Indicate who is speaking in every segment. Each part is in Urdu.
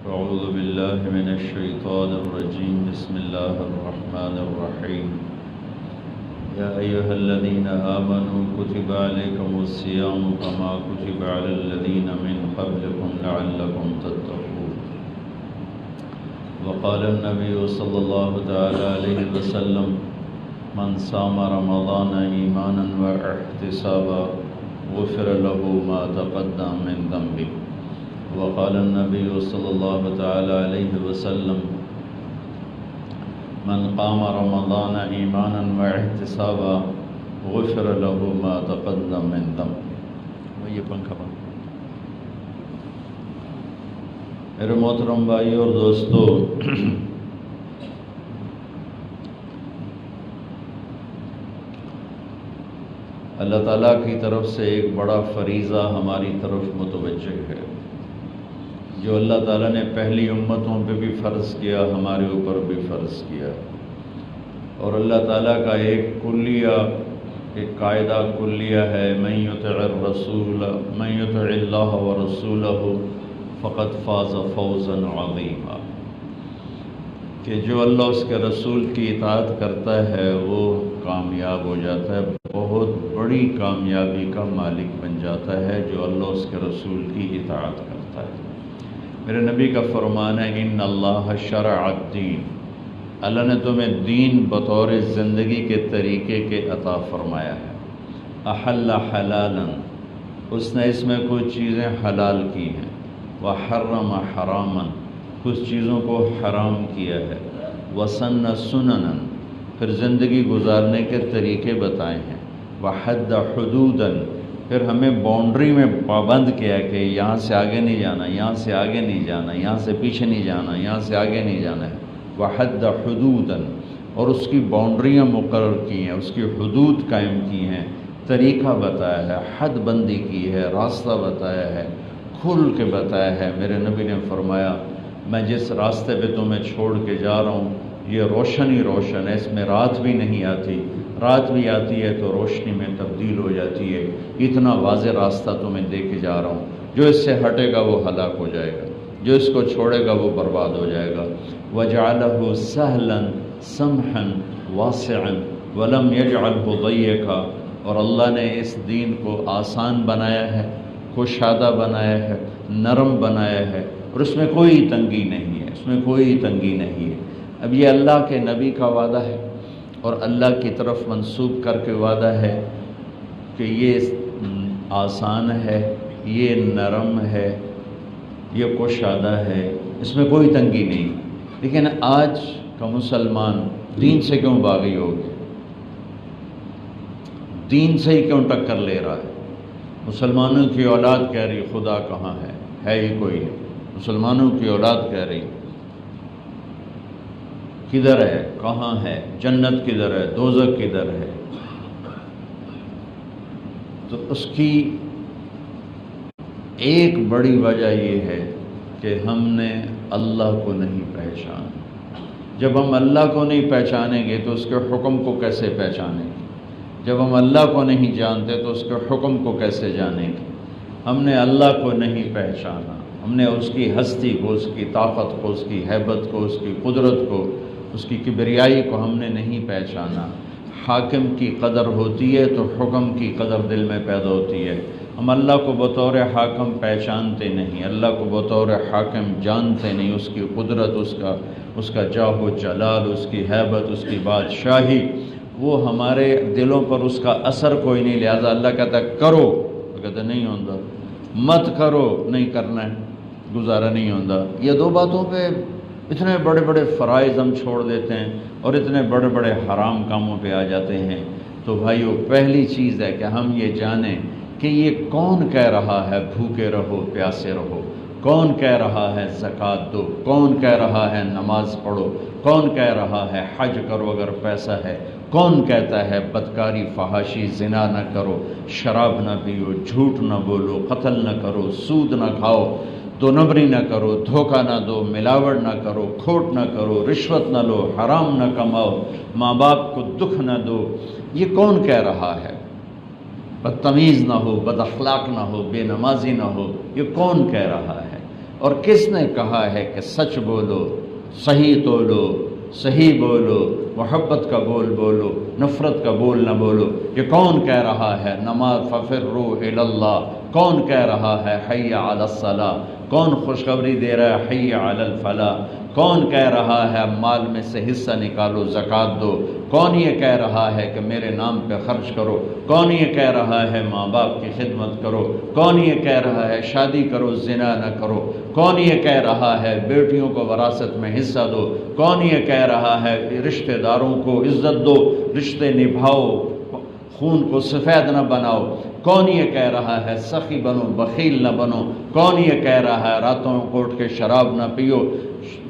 Speaker 1: أعوذ بالله من الشيطان الرجيم بسم الله الرحمن الرحيم يا أيها الذين آمنوا كتب عليكم الصيام كما كتب على الذين من قبلكم لعلكم تتقون وقال النبي صلى الله تعالى عليه وسلم من صام رمضان إيمانا واحتسابا غفر له ما تقدم من ذنبه وقال النبي صلى الله تعالى عليه وسلم من قام رمضان ایمانا واحتسابا غفر له ما تقدم من ذنبه. یہ پنکھا بند. میرے محترم بھائی اور دوستو، اللہ تعالیٰ کی طرف سے ایک بڑا فریضہ ہماری طرف متوجہ ہے، جو اللہ تعالیٰ نے پہلی امتوں پہ بھی فرض کیا، ہمارے اوپر بھی فرض کیا. اور اللہ تعالیٰ کا ایک قاعدہ کلیہ ہے، من یطع اللہ ورسولہ فقد فاز فوزا عظیما، کہ جو اللہ اس کے رسول کی اطاعت کرتا ہے وہ کامیاب ہو جاتا ہے، بہت بڑی کامیابی کا مالک بن جاتا ہے جو اللہ اس کے رسول کی اطاعت کرتا ہے. میرے نبی کا فرمان ہے ان اللہ شرع الدین، اللہ نے تمہیں دین بطور زندگی کے طریقے کے عطا فرمایا ہے. احل حلالا، اس نے اس میں کچھ چیزیں حلال کی ہیں، وحرم حراما، کچھ چیزوں کو حرام کیا ہے، وسن سننا، پھر زندگی گزارنے کے طریقے بتائے ہیں، وحد حدودا، پھر ہمیں باؤنڈری میں پابند کیا کہ یہاں سے آگے نہیں جانا، یہاں سے آگے نہیں جانا، یہاں سے پیچھے نہیں جانا، یہاں سے آگے نہیں جانا ہے. وحد حدودا، اور اس کی باؤنڈریاں مقرر کی ہیں، اس کی حدود قائم کی ہیں، طریقہ بتایا ہے، حد بندی کی ہے، راستہ بتایا ہے، کھل کے بتایا ہے. میرے نبی نے فرمایا میں جس راستے پہ تمہیں چھوڑ کے جا رہا ہوں یہ روشن ہی روشن ہے، اس میں رات بھی نہیں آتی، رات بھی آتی ہے تو روشنی میں تبدیل ہو جاتی ہے. اتنا واضح راستہ تمہیں دے کے جا رہا ہوں، جو اس سے ہٹے گا وہ ہلاک ہو جائے گا، جو اس کو چھوڑے گا وہ برباد ہو جائے گا. وَجَعَلَهُ سَهْلًا سَمْحًا وَاسِعًا وَلَمْ يَجْعَلْهُ ضَيِّقًا، اور اللہ نے اس دین کو آسان بنایا ہے، کشادہ بنایا ہے، نرم بنایا ہے، اور اس میں کوئی تنگی نہیں ہے، اس میں کوئی تنگی نہیں ہے. اب یہ اللہ کے نبی کا وعدہ ہے اور اللہ کی طرف منسوب کر کے وعدہ ہے کہ یہ آسان ہے، یہ نرم ہے، یہ کشادہ ہے، اس میں کوئی تنگی نہیں. لیکن آج کا مسلمان دین سے کیوں باغی ہو گیا؟ دین سے ہی کیوں ٹکر لے رہا ہے؟ مسلمانوں کی اولاد کہہ رہی خدا کہاں ہے ہی کوئی نہیں. مسلمانوں کی اولاد کہہ رہی کدھر ہے، کہاں ہے، جنت کدھر ہے، دوزخ کدھر ہے؟ تو اس کی ایک بڑی وجہ یہ ہے کہ ہم نے اللہ کو نہیں پہچانا. جب ہم اللہ کو نہیں پہچانیں گے تو اس کے حکم کو کیسے پہچانیں گے؟ جب ہم اللہ کو نہیں جانتے تو اس کے حکم کو کیسے جانیں گے؟ ہم نے اللہ کو نہیں پہچانا، ہم نے اس کی ہستی کو، اس کی طاقت کو، اس کی ہیبت کو، اس کی قدرت کو، اس کی کبریائی کو ہم نے نہیں پہچانا. حاکم کی قدر ہوتی ہے تو حکم کی قدر دل میں پیدا ہوتی ہے. ہم اللہ کو بطور حاکم پہچانتے نہیں، اللہ کو بطور حاکم جانتے نہیں، اس کی قدرت، اس کا جاہ و جلال، اس کی ہیبت، اس کی بادشاہی، وہ ہمارے دلوں پر اس کا اثر کوئی نہیں. لہذا اللہ کہتا ہے کرو، وہ کہتا نہیں ہوتا، مت کرو، نہیں کرنا ہے، گزارا نہیں ہوتا. یہ دو باتوں پہ اتنے بڑے بڑے فرائض ہم چھوڑ دیتے ہیں اور اتنے بڑے بڑے حرام کاموں پہ آ جاتے ہیں. تو بھائیو، پہلی چیز ہے کہ ہم یہ جانیں کہ یہ کون کہہ رہا ہے بھوکے رہو پیاسے رہو، کون کہہ رہا ہے زکوٰۃ دو، کون کہہ رہا ہے نماز پڑھو، کون کہہ رہا ہے حج کرو اگر پیسہ ہے، کون کہتا ہے بدکاری فحاشی زنا نہ کرو، شراب نہ پیو، جھوٹ نہ بولو، قتل نہ کرو، سود نہ کھاؤ، دو نمبری نہ کرو، دھوکہ نہ دو، ملاوٹ نہ کرو، کھوٹ نہ کرو، رشوت نہ لو، حرام نہ کماؤ، ماں باپ کو دکھ نہ دو. یہ کون کہہ رہا ہے؟ بدتمیز نہ ہو، بد اخلاق نہ ہو، بے نمازی نہ ہو، یہ کون کہہ رہا ہے؟ اور کس نے کہا ہے کہ سچ بولو، صحیح تولو، صحیح بولو، محبت کا بول بولو، نفرت کا بول نہ بولو؟ یہ کون کہہ رہا ہے نماز ففروا الی اللہ؟ کون کہہ رہا ہے حی علی الصلاۃ؟ کون خوشخبری دے رہا ہے حی علی الفلاح؟ کون کہہ رہا ہے مال میں سے حصہ نکالو، زکوٰۃ دو؟ کون یہ کہہ رہا ہے کہ میرے نام پہ خرچ کرو؟ کون یہ کہہ رہا ہے ماں باپ کی خدمت کرو؟ کون یہ کہہ رہا ہے شادی کرو، زنا نہ کرو؟ کون یہ کہہ رہا ہے بیٹیوں کو وراثت میں حصہ دو؟ کون یہ کہہ رہا ہے رشتہ داروں کو عزت دو، رشتے نبھاؤ، خون کو سفید نہ بناؤ؟ کون یہ کہہ رہا ہے سخی بنو، بخیل نہ بنو؟ کون یہ کہہ رہا ہے راتوں کو اٹھ کے شراب نہ پیو،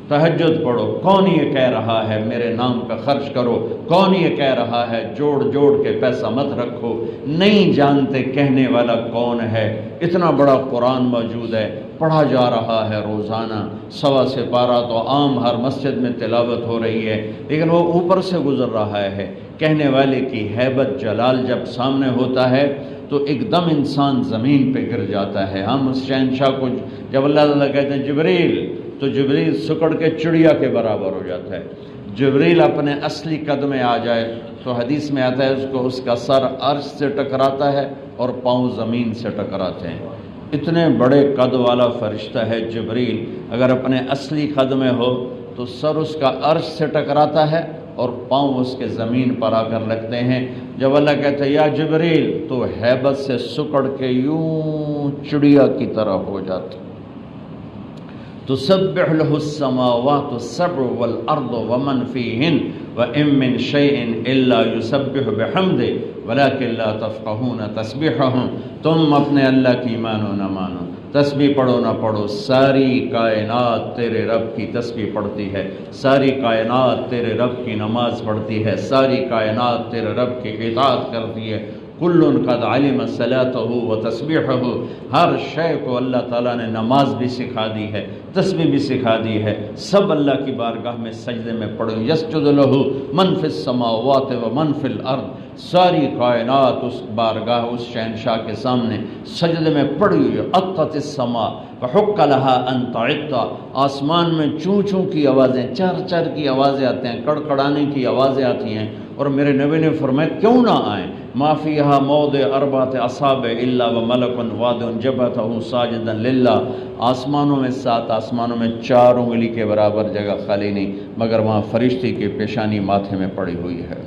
Speaker 1: تہجد پڑھو؟ کون یہ کہہ رہا ہے میرے نام پہ خرچ کرو؟ کون یہ کہہ رہا ہے جوڑ جوڑ کے پیسہ مت رکھو؟ نہیں جانتے کہنے والا کون ہے؟ اتنا بڑا قرآن موجود ہے، پڑھا جا رہا ہے روزانہ، 1.25 سپارہ تو عام ہر مسجد میں تلاوت ہو رہی ہے، لیکن وہ اوپر سے گزر رہا ہے۔ کہنے والے کی ہیبت جلال جب سامنے ہوتا ہے تو ایک دم انسان زمین پہ گر جاتا ہے۔ ہم اس شہنشاہ کو جب اللہ تعالیٰ کہتے ہیں جبریل، تو جبریل سکڑ کے چڑیا کے برابر ہو جاتا ہے۔ جبریل اپنے اصلی قد میں آ جائے تو حدیث میں آتا ہے اس کا سر عرش سے ٹکراتا ہے اور پاؤں زمین سے ٹکراتے ہیں۔ اتنے بڑے قد والا فرشتہ ہے جبریل، اگر اپنے اصلی قد میں ہو تو سر اس کا عرش سے ٹکراتا ہے اور پاؤں اس کے زمین پر آ کر لگتے ہیں۔ جب اللہ کہتا ہے یا جبریل، تو ہیبت سے سکڑ کے یوں چڑیا کی طرح ہو جاتا۔ تسبح له السماوات السبع والارض ومن فيهن وان من شيء الا يسبح بحمده ولكن لا تفقهون تسبيحهم۔ تم اپنے اللہ کی مانو نہ مانو، تسبیح پڑھو نہ پڑھو، ساری کائنات تیرے رب کی تسبیح پڑھتی ہے، ساری کائنات تیرے رب کی نماز پڑھتی ہے، ساری کائنات تیرے رب کی اطاعت کرتی ہے۔ کل قد علم صلاته وتسبیحه، ہر شے کو اللہ تعالیٰ نے نماز بھی سکھا دی ہے، تسبیح بھی سکھا دی ہے۔ سب اللہ کی بارگاہ میں سجدے میں پڑھو۔ یسجد له من فی السماوات ومن فی الارض، ساری کائنات اس بارگاہ، اس شہنشاہ کے سامنے سجدے میں پڑی ہوئی ہے۔ اطت السماء وحق لها ان تعط، آسمان میں چوں چوں کی آوازیں، چر چر کی آوازیں آتے ہیں، کڑکڑانے کی آوازیں آتی ہیں، اور میرے نبی نے فرمایا کیوں نہ آئیں؟ ما فیہا موضع اربعۃ اصابع الا وملک واضع جبہتہ ساجدا للہ، آسمانوں میں 7 آسمانوں میں 4 انگلی کے برابر جگہ خالی نہیں، مگر وہاں فرشتے کی پیشانی ماتھے میں پڑی ہوئی ہے،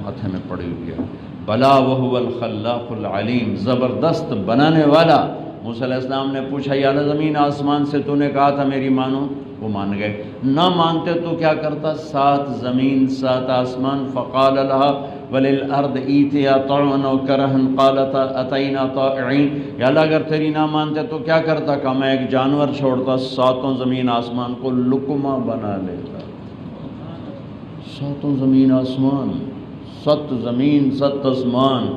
Speaker 1: ماتھے میں پڑی ہوئی ہے۔ بلا وہو الخلاق العلیم، زبردست بنانے والا۔ موسیٰ علیہ السلام نے پوچھا یا اللہ زمین آسمان سے تو نے کہا تھا میری مانو، وہ مان گئے۔ نہ مانتے تو کیا کرتا؟ 7 زمین 7 آسمان، فقال لها وللارض ایتیا طوعا وکرہا قالتا اتینا طائعین، یا اللہ اگر تیری نہ مانتے تو کیا کرتا؟ کہ میں ایک جانور چھوڑتا، 7 زمین آسمان کو لقمہ بنا لیتا۔ 7 زمین آسمان، 7 زمین 7 آسمان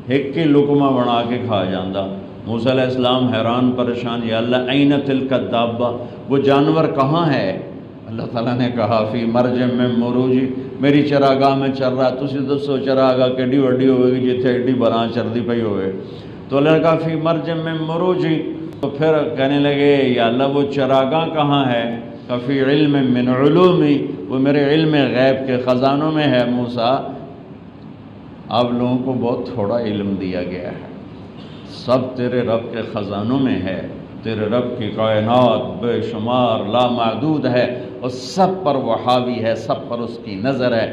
Speaker 1: ایک کے لقمہ بنا کے کھا جاندہ۔ موسیٰ علیہ السلام حیران پریشان، یا اللہ این تلک الدابہ، وہ جانور کہاں ہے؟ اللہ تعالیٰ نے کہا فی مرج من مروجی، میری چراگاہ میں چر رہا ہے۔ تسی دسو چراگاہ کیڈی وڈی ہوئے گی جتھے ایڈی براں چردی پئی ہوئے؟ تو اللہ نے کہا فی مرج من مروجی، تو پھر کہنے لگے یا اللہ وہ چراگاہ کہاں ہے؟ کہ فی علم من علومی، وہ میرے علم غیب کے خزانوں میں ہے۔ موسیٰ آپ لوگوں کو بہت تھوڑا علم دیا گیا ہے، سب تیرے رب کے خزانوں میں ہے، تیرے رب کی کائنات بے شمار لا محدود ہے، اور سب پر وہ حاوی ہے، سب پر اس کی نظر ہے۔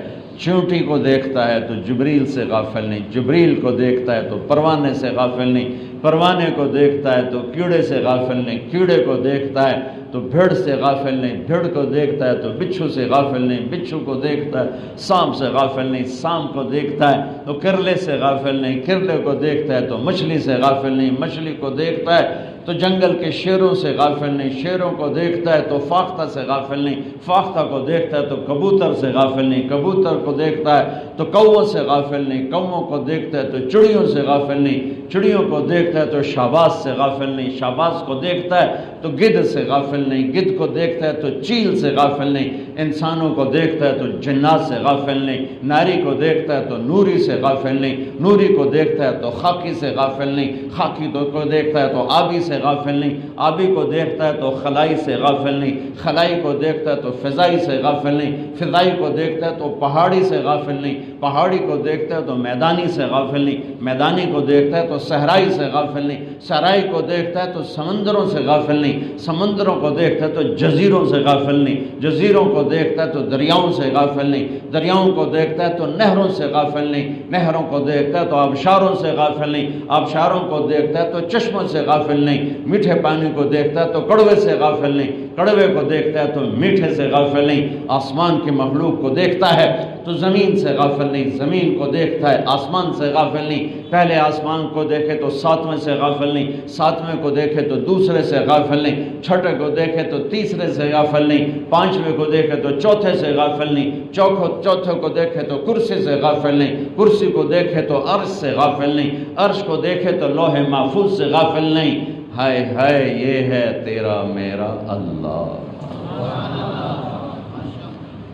Speaker 1: چونٹی کو دیکھتا ہے تو جبریل سے غافل نہیں، جبریل کو دیکھتا ہے تو پروانے سے غافل نہیں، پروانے کو دیکھتا ہے تو کیڑے سے غافل نہیں، کیڑے کو دیکھتا ہے تو بھیڑ سے غافل نہیں، بھیڑ کو دیکھتا ہے تو بچھو سے غافل نہیں، بچھو کو دیکھتا ہے سانپ سے غافل نہیں، سانپ کو دیکھتا ہے تو کرلے سے غافل نہیں، کرلے کو دیکھتا ہے تو مچھلی سے غافل نہیں، مچھلی کو دیکھتا ہے تو جنگل کے شیروں سے غافل نہیں، شیروں کو دیکھتا ہے تو فاختہ سے غافل نہیں، فاختہ کو دیکھتا ہے تو کبوتر سے غافل نہیں، کبوتر کو دیکھتا ہے تو کووں سے غافل نہیں، کووں کو دیکھتا ہے تو چڑیوں سے غافل نہیں۔ چڑیوں کو دیکھتا ہے تو شہباز سے غافل نہیں، شہباز کو دیکھتا ہے تو گدھ سے غافل نہیں، گدھ کو دیکھتا ہے تو چیل سے غافل نہیں، انسانوں کو دیکھتا ہے تو جنات سے غافل نہیں، ناری کو دیکھتا ہے تو نوری سے غافل نہیں، نوری کو دیکھتا ہے تو خاکی سے غافل نہیں، خاکی کو دیکھتا ہے تو آبی سے غافل نہیں، آبی کو دیکھتا ہے تو خلائی سے غافل نہیں، خلائی کو دیکھتا ہے تو فضائی سے غافل نہیں، فضائی کو دیکھتا ہے تو پہاڑی سے غافل نہیں، پہاڑی کو دیکھتا ہے تو میدانی سے غافل نہیں، میدانی کو دیکھتا ہے تو صحرائی سے غافل نہیں، صحرائی کو دیکھتا ہے تو سمندروں سے غافل نہیں، سمندروں کو دیکھتا ہے تو جزیروں سے غافل نہیں، جزیروں کو دیکھتا ہے تو دریاؤں سے غافل نہیں، دریاؤں کو دیکھتا ہے تو نہروں سے غافل نہیں، نہروں کو دیکھتا ہے تو آبشاروں سے غافل نہیں، آبشاروں کو دیکھتا ہے تو چشموں سے غافل نہیں، میٹھے پانی کو دیکھتا ہے تو کڑوے سے غافل نہیں، کڑوے کو دیکھتا ہے تو میٹھے سے غافل نہیں، آسمان کی مخلوق کو دیکھتا ہے تو زمین سے غافل نہیں، زمین کو دیکھتا ہے آسمان سے غافل نہیں، پہلے آسمان کو دیکھے تو ساتویں سے غافل نہیں، ساتویں کو دیکھے تو دوسرے سے غافل نہیں، چھٹے کو دیکھے تو تیسرے سے غافل نہیں، پانچویں کو دیکھے تو چوتھے سے غافل نہیں، چوتھے کو دیکھے تو کرسی سے غافل نہیں، کرسی کو دیکھے تو عرش سے غافل نہیں، عرش کو دیکھے تو لوح محفوظ سے غافل نہیں۔ ہائے ہائے یہ ہے تیرا میرا اللہ،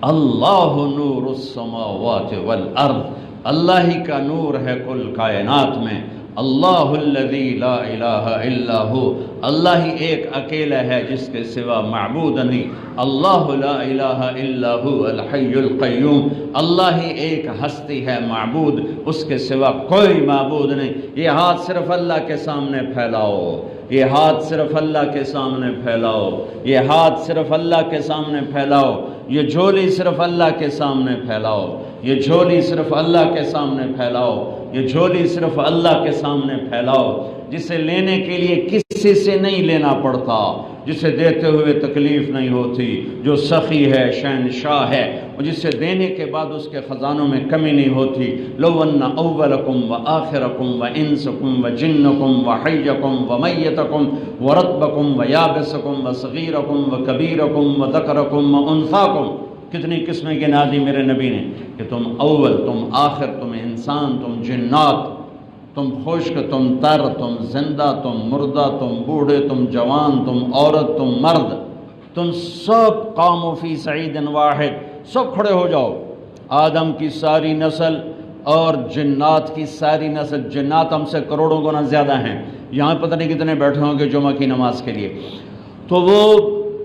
Speaker 1: اللہ نور السماوات والارض، اللہ ہی کا نور ہے کل کائنات میں، اللہ الذی لا الہ الا ہو، اللہ ہی ایک اکیلا ہے جس کے سوا معبود نہیں، اللہ لا الہ الا ہو الحی القیوم، اللہ ہی ایک ہستی ہے معبود، اس کے سوا کوئی معبود نہیں۔ یہ ہاتھ صرف اللہ کے سامنے پھیلاؤ، یہ ہاتھ صرف اللہ کے سامنے پھیلاؤ، یہ ہاتھ صرف اللہ کے سامنے پھیلاؤ، یہ جھولی صرف اللہ کے سامنے پھیلاؤ، یہ جھولی صرف اللہ کے سامنے پھیلاؤ، یہ جھولی صرف اللہ کے سامنے پھیلاؤ، جسے لینے کے لیے کسی سے نہیں لینا پڑتا، جسے دیتے ہوئے تکلیف نہیں ہوتی، جو سخی ہے شہنشاہ ہے، اور جسے دینے کے بعد اس کے خزانوں میں کمی نہیں ہوتی۔ لو ان اولکم وآخرکم وانسکم وجنکم وحیکم ومیتکم ورطبکم ویابسکم وصغیرکم وکبیرکم وذکرکم وانثاکم، کتنی قسمیں گنا دی میرے نبی نے کہ تم اول، تم آخر، تم انسان، تم جنات، تم خشک، تم تر، تم زندہ، تم مردہ، تم بوڑھے، تم جوان، تم عورت، تم مرد، تم سب قاموا فی صعید واحد، سب کھڑے ہو جاؤ، آدم کی ساری نسل اور جنات کی ساری نسل، جنات ہم سے کروڑوں گنا زیادہ ہیں، یہاں پتہ نہیں کتنے بیٹھے ہوں گے جمعہ کی نماز کے لیے، تو وہ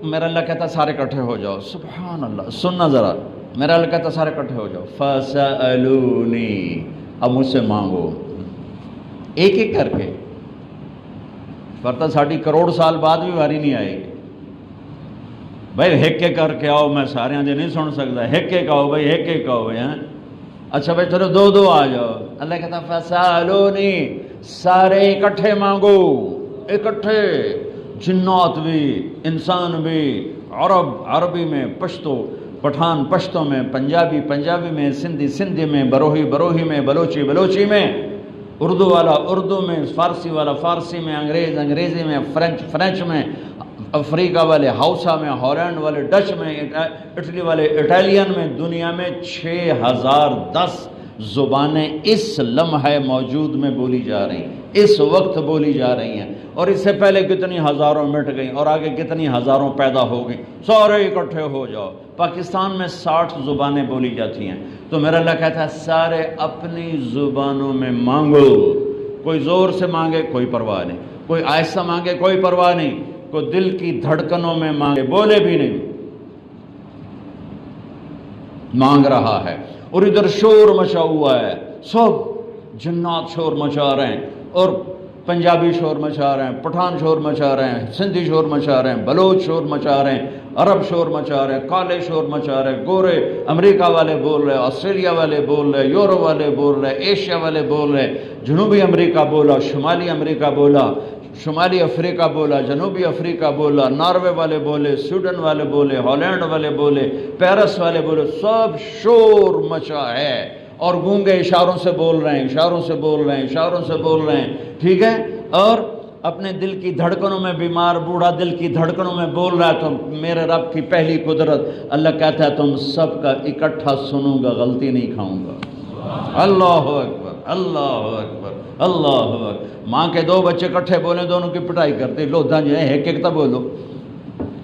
Speaker 1: میرا اللہ کہتا سارے اکٹھے ہو جاؤ، سبحان اللہ، سننا ذرا، میرا اللہ کہتا سارے اکٹھے ہو جاؤ، فَسَأَلُونِي، اب مجھ سے مانگو، ایک ایک کر کے، ورنہ ساڑھی کروڑ سال بعد بھی واری نہیں آئے گی، بھائی ہیک کے کر کے آؤ، میں سارے آنجے نہیں سن سکتا، ہیک کے آؤ بھائی، ہیک کے آؤ بھائی، اچھا بھائی چلو دو دو آ جاؤ، اللہ کہتا فَسَأَلُونِي، سارے اکٹھے مانگو، اکٹھے، جنات بھی، انسان بھی، عربی میں، پشتو پٹھان پشتوں میں، پنجابی پنجابی میں، سندھی سندھی میں، بروہی بروہی میں، بلوچی بلوچی میں، اردو والا اردو میں، فارسی والا فارسی میں، انگریز انگریزی میں، فرینچ فرینچ میں، افریقہ والے ہاؤسا میں، ہالینڈ والے ڈچ میں، اٹلی والے اٹالین میں، دنیا میں 6010 زبانیں اس لمحہ موجود میں بولی جا رہی ہیں، اس وقت بولی جا رہی ہیں، اور اس سے پہلے کتنی ہزاروں مٹ گئیں اور آگے کتنی ہزاروں پیدا ہو گئیں، سارے اکٹھے ہو جاؤ۔ پاکستان میں 60 زبانیں بولی جاتی ہیں، تو میرا اللہ کہتا ہے سارے اپنی زبانوں میں مانگو، کوئی زور سے مانگے کوئی پرواہ نہیں، کوئی آہستہ مانگے کوئی پرواہ نہیں، کوئی دل کی دھڑکنوں میں مانگے، بولے بھی نہیں، مانگ رہا ہے، اور ادھر شور مچا ہوا ہے، سب جنات شور مچا رہے ہیں، اور پنجابی شور مچا رہے ہیں، پٹھان شور مچا رہے ہیں، سندھی شور مچا رہے ہیں، بلوچ شور مچا رہے ہیں، عرب شور مچا رہے ہیں، کالے شور مچا رہے ہیں، گورے امریکہ والے بول رہے ہیں، آسٹریلیا والے بول رہے ہیں، یورپ والے بول رہے ہیں، ایشیا والے بول رہے ہیں، جنوبی امریکہ بولا، شمالی امریکہ بولا، شمالی افریقہ بولا، جنوبی افریقہ بولا، ناروے والے بولے، سویڈن والے بولے، ہالینڈ والے بولے، پیرس والے بولے، سب شور مچا ہے، اور گونگے اشاروں سے بول رہے ہیں، اشاروں سے بول رہے ہیں، اشاروں سے بول رہے ہیں، ٹھیک ہے، اور اپنے دل کی دھڑکنوں میں بیمار بوڑھا دل کی دھڑکنوں میں بول رہا ہے، تو میرے رب کی پہلی قدرت، اللہ کہتا ہے تم سب کا اکٹھا سنوں گا، غلطی نہیں کھاؤں گا، اللہ اکبر، اللہ اکبر اللہ اکبر. ماں کے دو بچے کٹھے بولیں دونوں کی پٹائی کرتے لو دن جو ہے ایک ایک تو بولو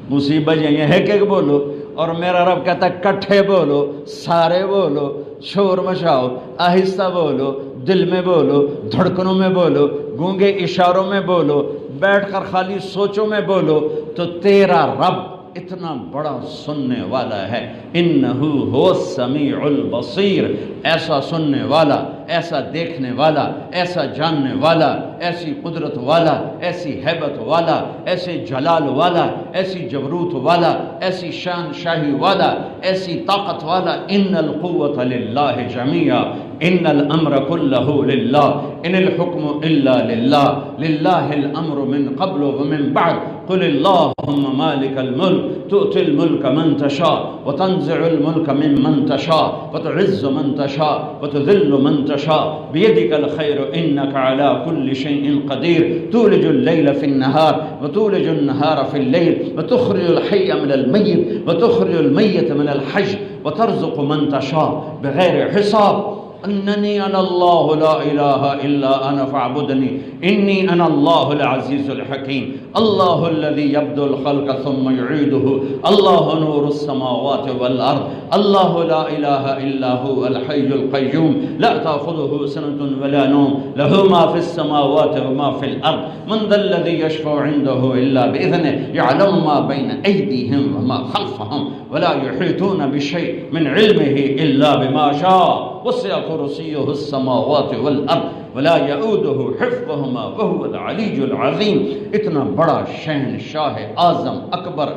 Speaker 1: مصیبت یہ ہے ایک ایک بولو. اور میرا رب کہتا ہے کٹھے بولو سارے بولو شور مچاؤ آہستہ بولو دل میں بولو دھڑکنوں میں بولو گونگے اشاروں میں بولو بیٹھ کر خالی سوچوں میں بولو تو تیرا رب اتنا بڑا سننے والا ہے. انہو هو السمیع البصیر. ایسا سننے والا ایسا دیکھنے والا ایسا جاننے والا ایسی قدرت والا ایسی ہیبت والا ایسے جلال والا ایسی جبروت والا ایسی شان شاہی والا ایسی طاقت والا. ان القوة للہ جميعا ان الامر كلہ للہ ان الحکم الا للہ للہ الامر من قبل ومن بعد قل اللہم مالک الملک تؤتی الملک من تشاء وتنزع الملک ممن تشاء وتعز من تشاء وتذل من تشاء بيدك الخير إنك على كل شيء قدير تولج الليل في النهار وتولج النهار في الليل وتخرج الحي من الميت وتخرج الميت من الحي وترزق من تشاء بغير حساب. انني انا الله لا اله الا انا فاعبدني اني انا الله العزيز الحكيم. الله الذي يبدو الخلق ثم يعيده الله نور السماوات والارض الله لا اله الا هو الحي القيوم لا تاخذه سنه ولا نوم له ما في السماوات وما في الارض من ذا الذي يشفع عنده الا باذنه يعلم ما بين ايديهم وما خلفهم ولا يحيطون بشيء من علمه الا بما شاء وسع كرسيه السماوات والارض ولا يؤوده حفظهما وهو العلي العظيم. اتنا بڑا شہنشاہ اعظم اکبر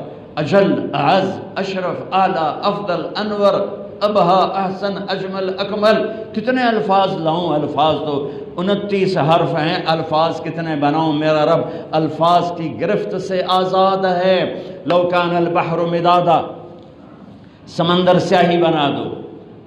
Speaker 1: اجل اعز اشرف اعلی افضل انور ابہا احسن اجمل اکمل. کتنے الفاظ لاؤں؟ الفاظ تو 29 حرف ہیں. الفاظ کتنے بناؤں؟ میرا رب الفاظ کی گرفت سے آزاد ہے. لو کان البحر مدادا سمندر سیاہی بنا دو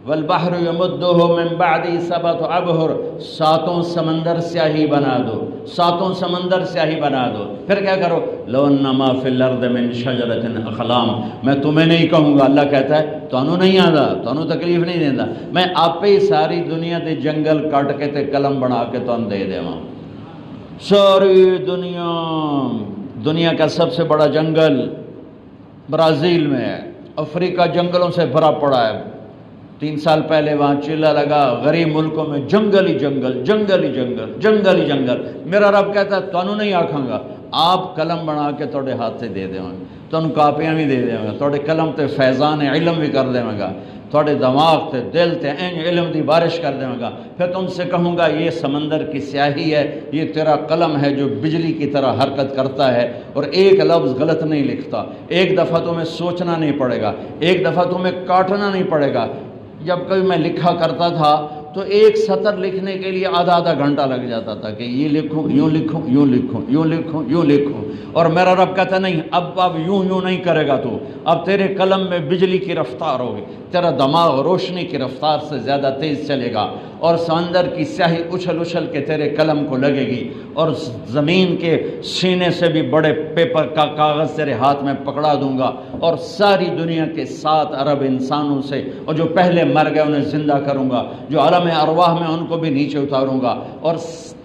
Speaker 1: والبحر یمدہ من بعد 7 ابحر ساتوں سمندر سیاہی بنا دو ساتوں سمندر سیاہی بنا دو. پھر کیا کرو؟ لو انما فی الارض من شجرۃ اقلام. میں تمہیں نہیں کہوں گا اللہ کہتا ہے تانوں نہیں آندا تانوں تکلیف نہیں دیندا میں آپ ہی ساری دنیا دے جنگل کٹ کے تے قلم بنا کے تانوں دے دیواں. ساری دنیا کا سب سے بڑا جنگل برازیل میں ہے. افریقہ جنگلوں سے بھرا پڑا ہے. 3 سال پہلے وہاں چلا لگا غریب ملکوں میں جنگل ہی جنگل جنگل ہی جنگل جنگل ہی جنگل. میرا رب کہتا ہے تانوں نہیں آکھاں گا آپ قلم بنا کے توڑے ہاتھ سے دے دیواں تانوں کاپیاں بھی دے دیواں توڑے قلم تے فیضان علم بھی کر دیواں گا توڑے دماغ تے دل تے این علم دی بارش کر دیواں گا. پھر تم سے کہوں گا یہ سمندر کی سیاہی ہے یہ تیرا قلم ہے جو بجلی کی طرح حرکت کرتا ہے اور ایک لفظ غلط نہیں لکھتا. ایک دفعہ تمہیں سوچنا نہیں پڑے گا ایک دفعہ تمہیں کاٹنا نہیں پڑے گا. جب کبھی میں لکھا کرتا تھا تو ایک سطر لکھنے کے لیے آدھا گھنٹہ لگ جاتا تھا کہ یہ لکھوں یوں لکھوں یوں لکھوں یوں لکھوں یوں لکھوں. اور میرا رب کہتا نہیں اب یوں نہیں کرے گا تو اب تیرے قلم میں بجلی کی رفتار ہوگی تیرا دماغ روشنی کی رفتار سے زیادہ تیز چلے گا اور سمندر کی سیاہی اچھل کے تیرے قلم کو لگے گی اور زمین کے سینے سے بھی بڑے پیپر کا کاغذ تیرے ہاتھ میں پکڑا دوں گا اور ساری دنیا کے 7 ارب انسانوں سے اور جو پہلے مر گئے انہیں زندہ کروں گا جو عالم ارواح میں ان کو بھی نیچے اتاروں گا اور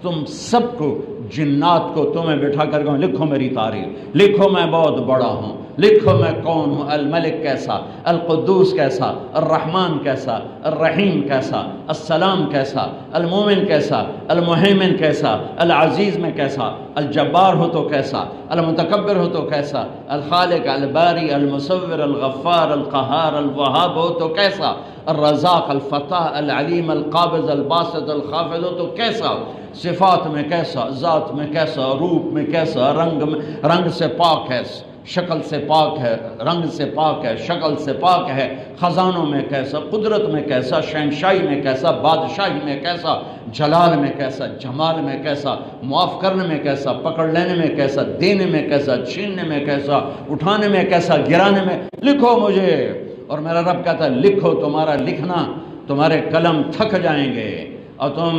Speaker 1: تم سب کو جنات کو تمہیں بٹھا کر کہوں لکھو میری تاریخ لکھو میں بہت بڑا ہوں لکھو میں کون ہوں الملک کیسا القدوس کیسا الرحمن کیسا الرحیم کیسا السلام کیسا المومن کیسا المہیمن کیسا العزیز میں کیسا الجبار ہو تو کیسا المتکبر ہو تو کیسا الخالق الباری المصور الغفار القہار الوہاب ہو تو کیسا الرزاق الفتاح العلیم القابض الباسط الخافض ہو تو کیسا صفات میں کیسا ذات میں کیسا روپ میں کیسا رنگ سے پاک ہے شکل سے پاک ہے رنگ سے پاک ہے شکل سے پاک ہے خزانوں میں کیسا قدرت میں کیسا شہنشاہی میں کیسا بادشاہی میں کیسا جلال میں کیسا جمال میں کیسا معاف کرنے میں کیسا پکڑ لینے میں کیسا دینے میں کیسا چھیننے میں کیسا اٹھانے میں کیسا گرانے میں لکھو مجھے. اور میرا رب کہتا ہے لکھو تمہارا لکھنا تمہارے قلم تھک جائیں گے اور تم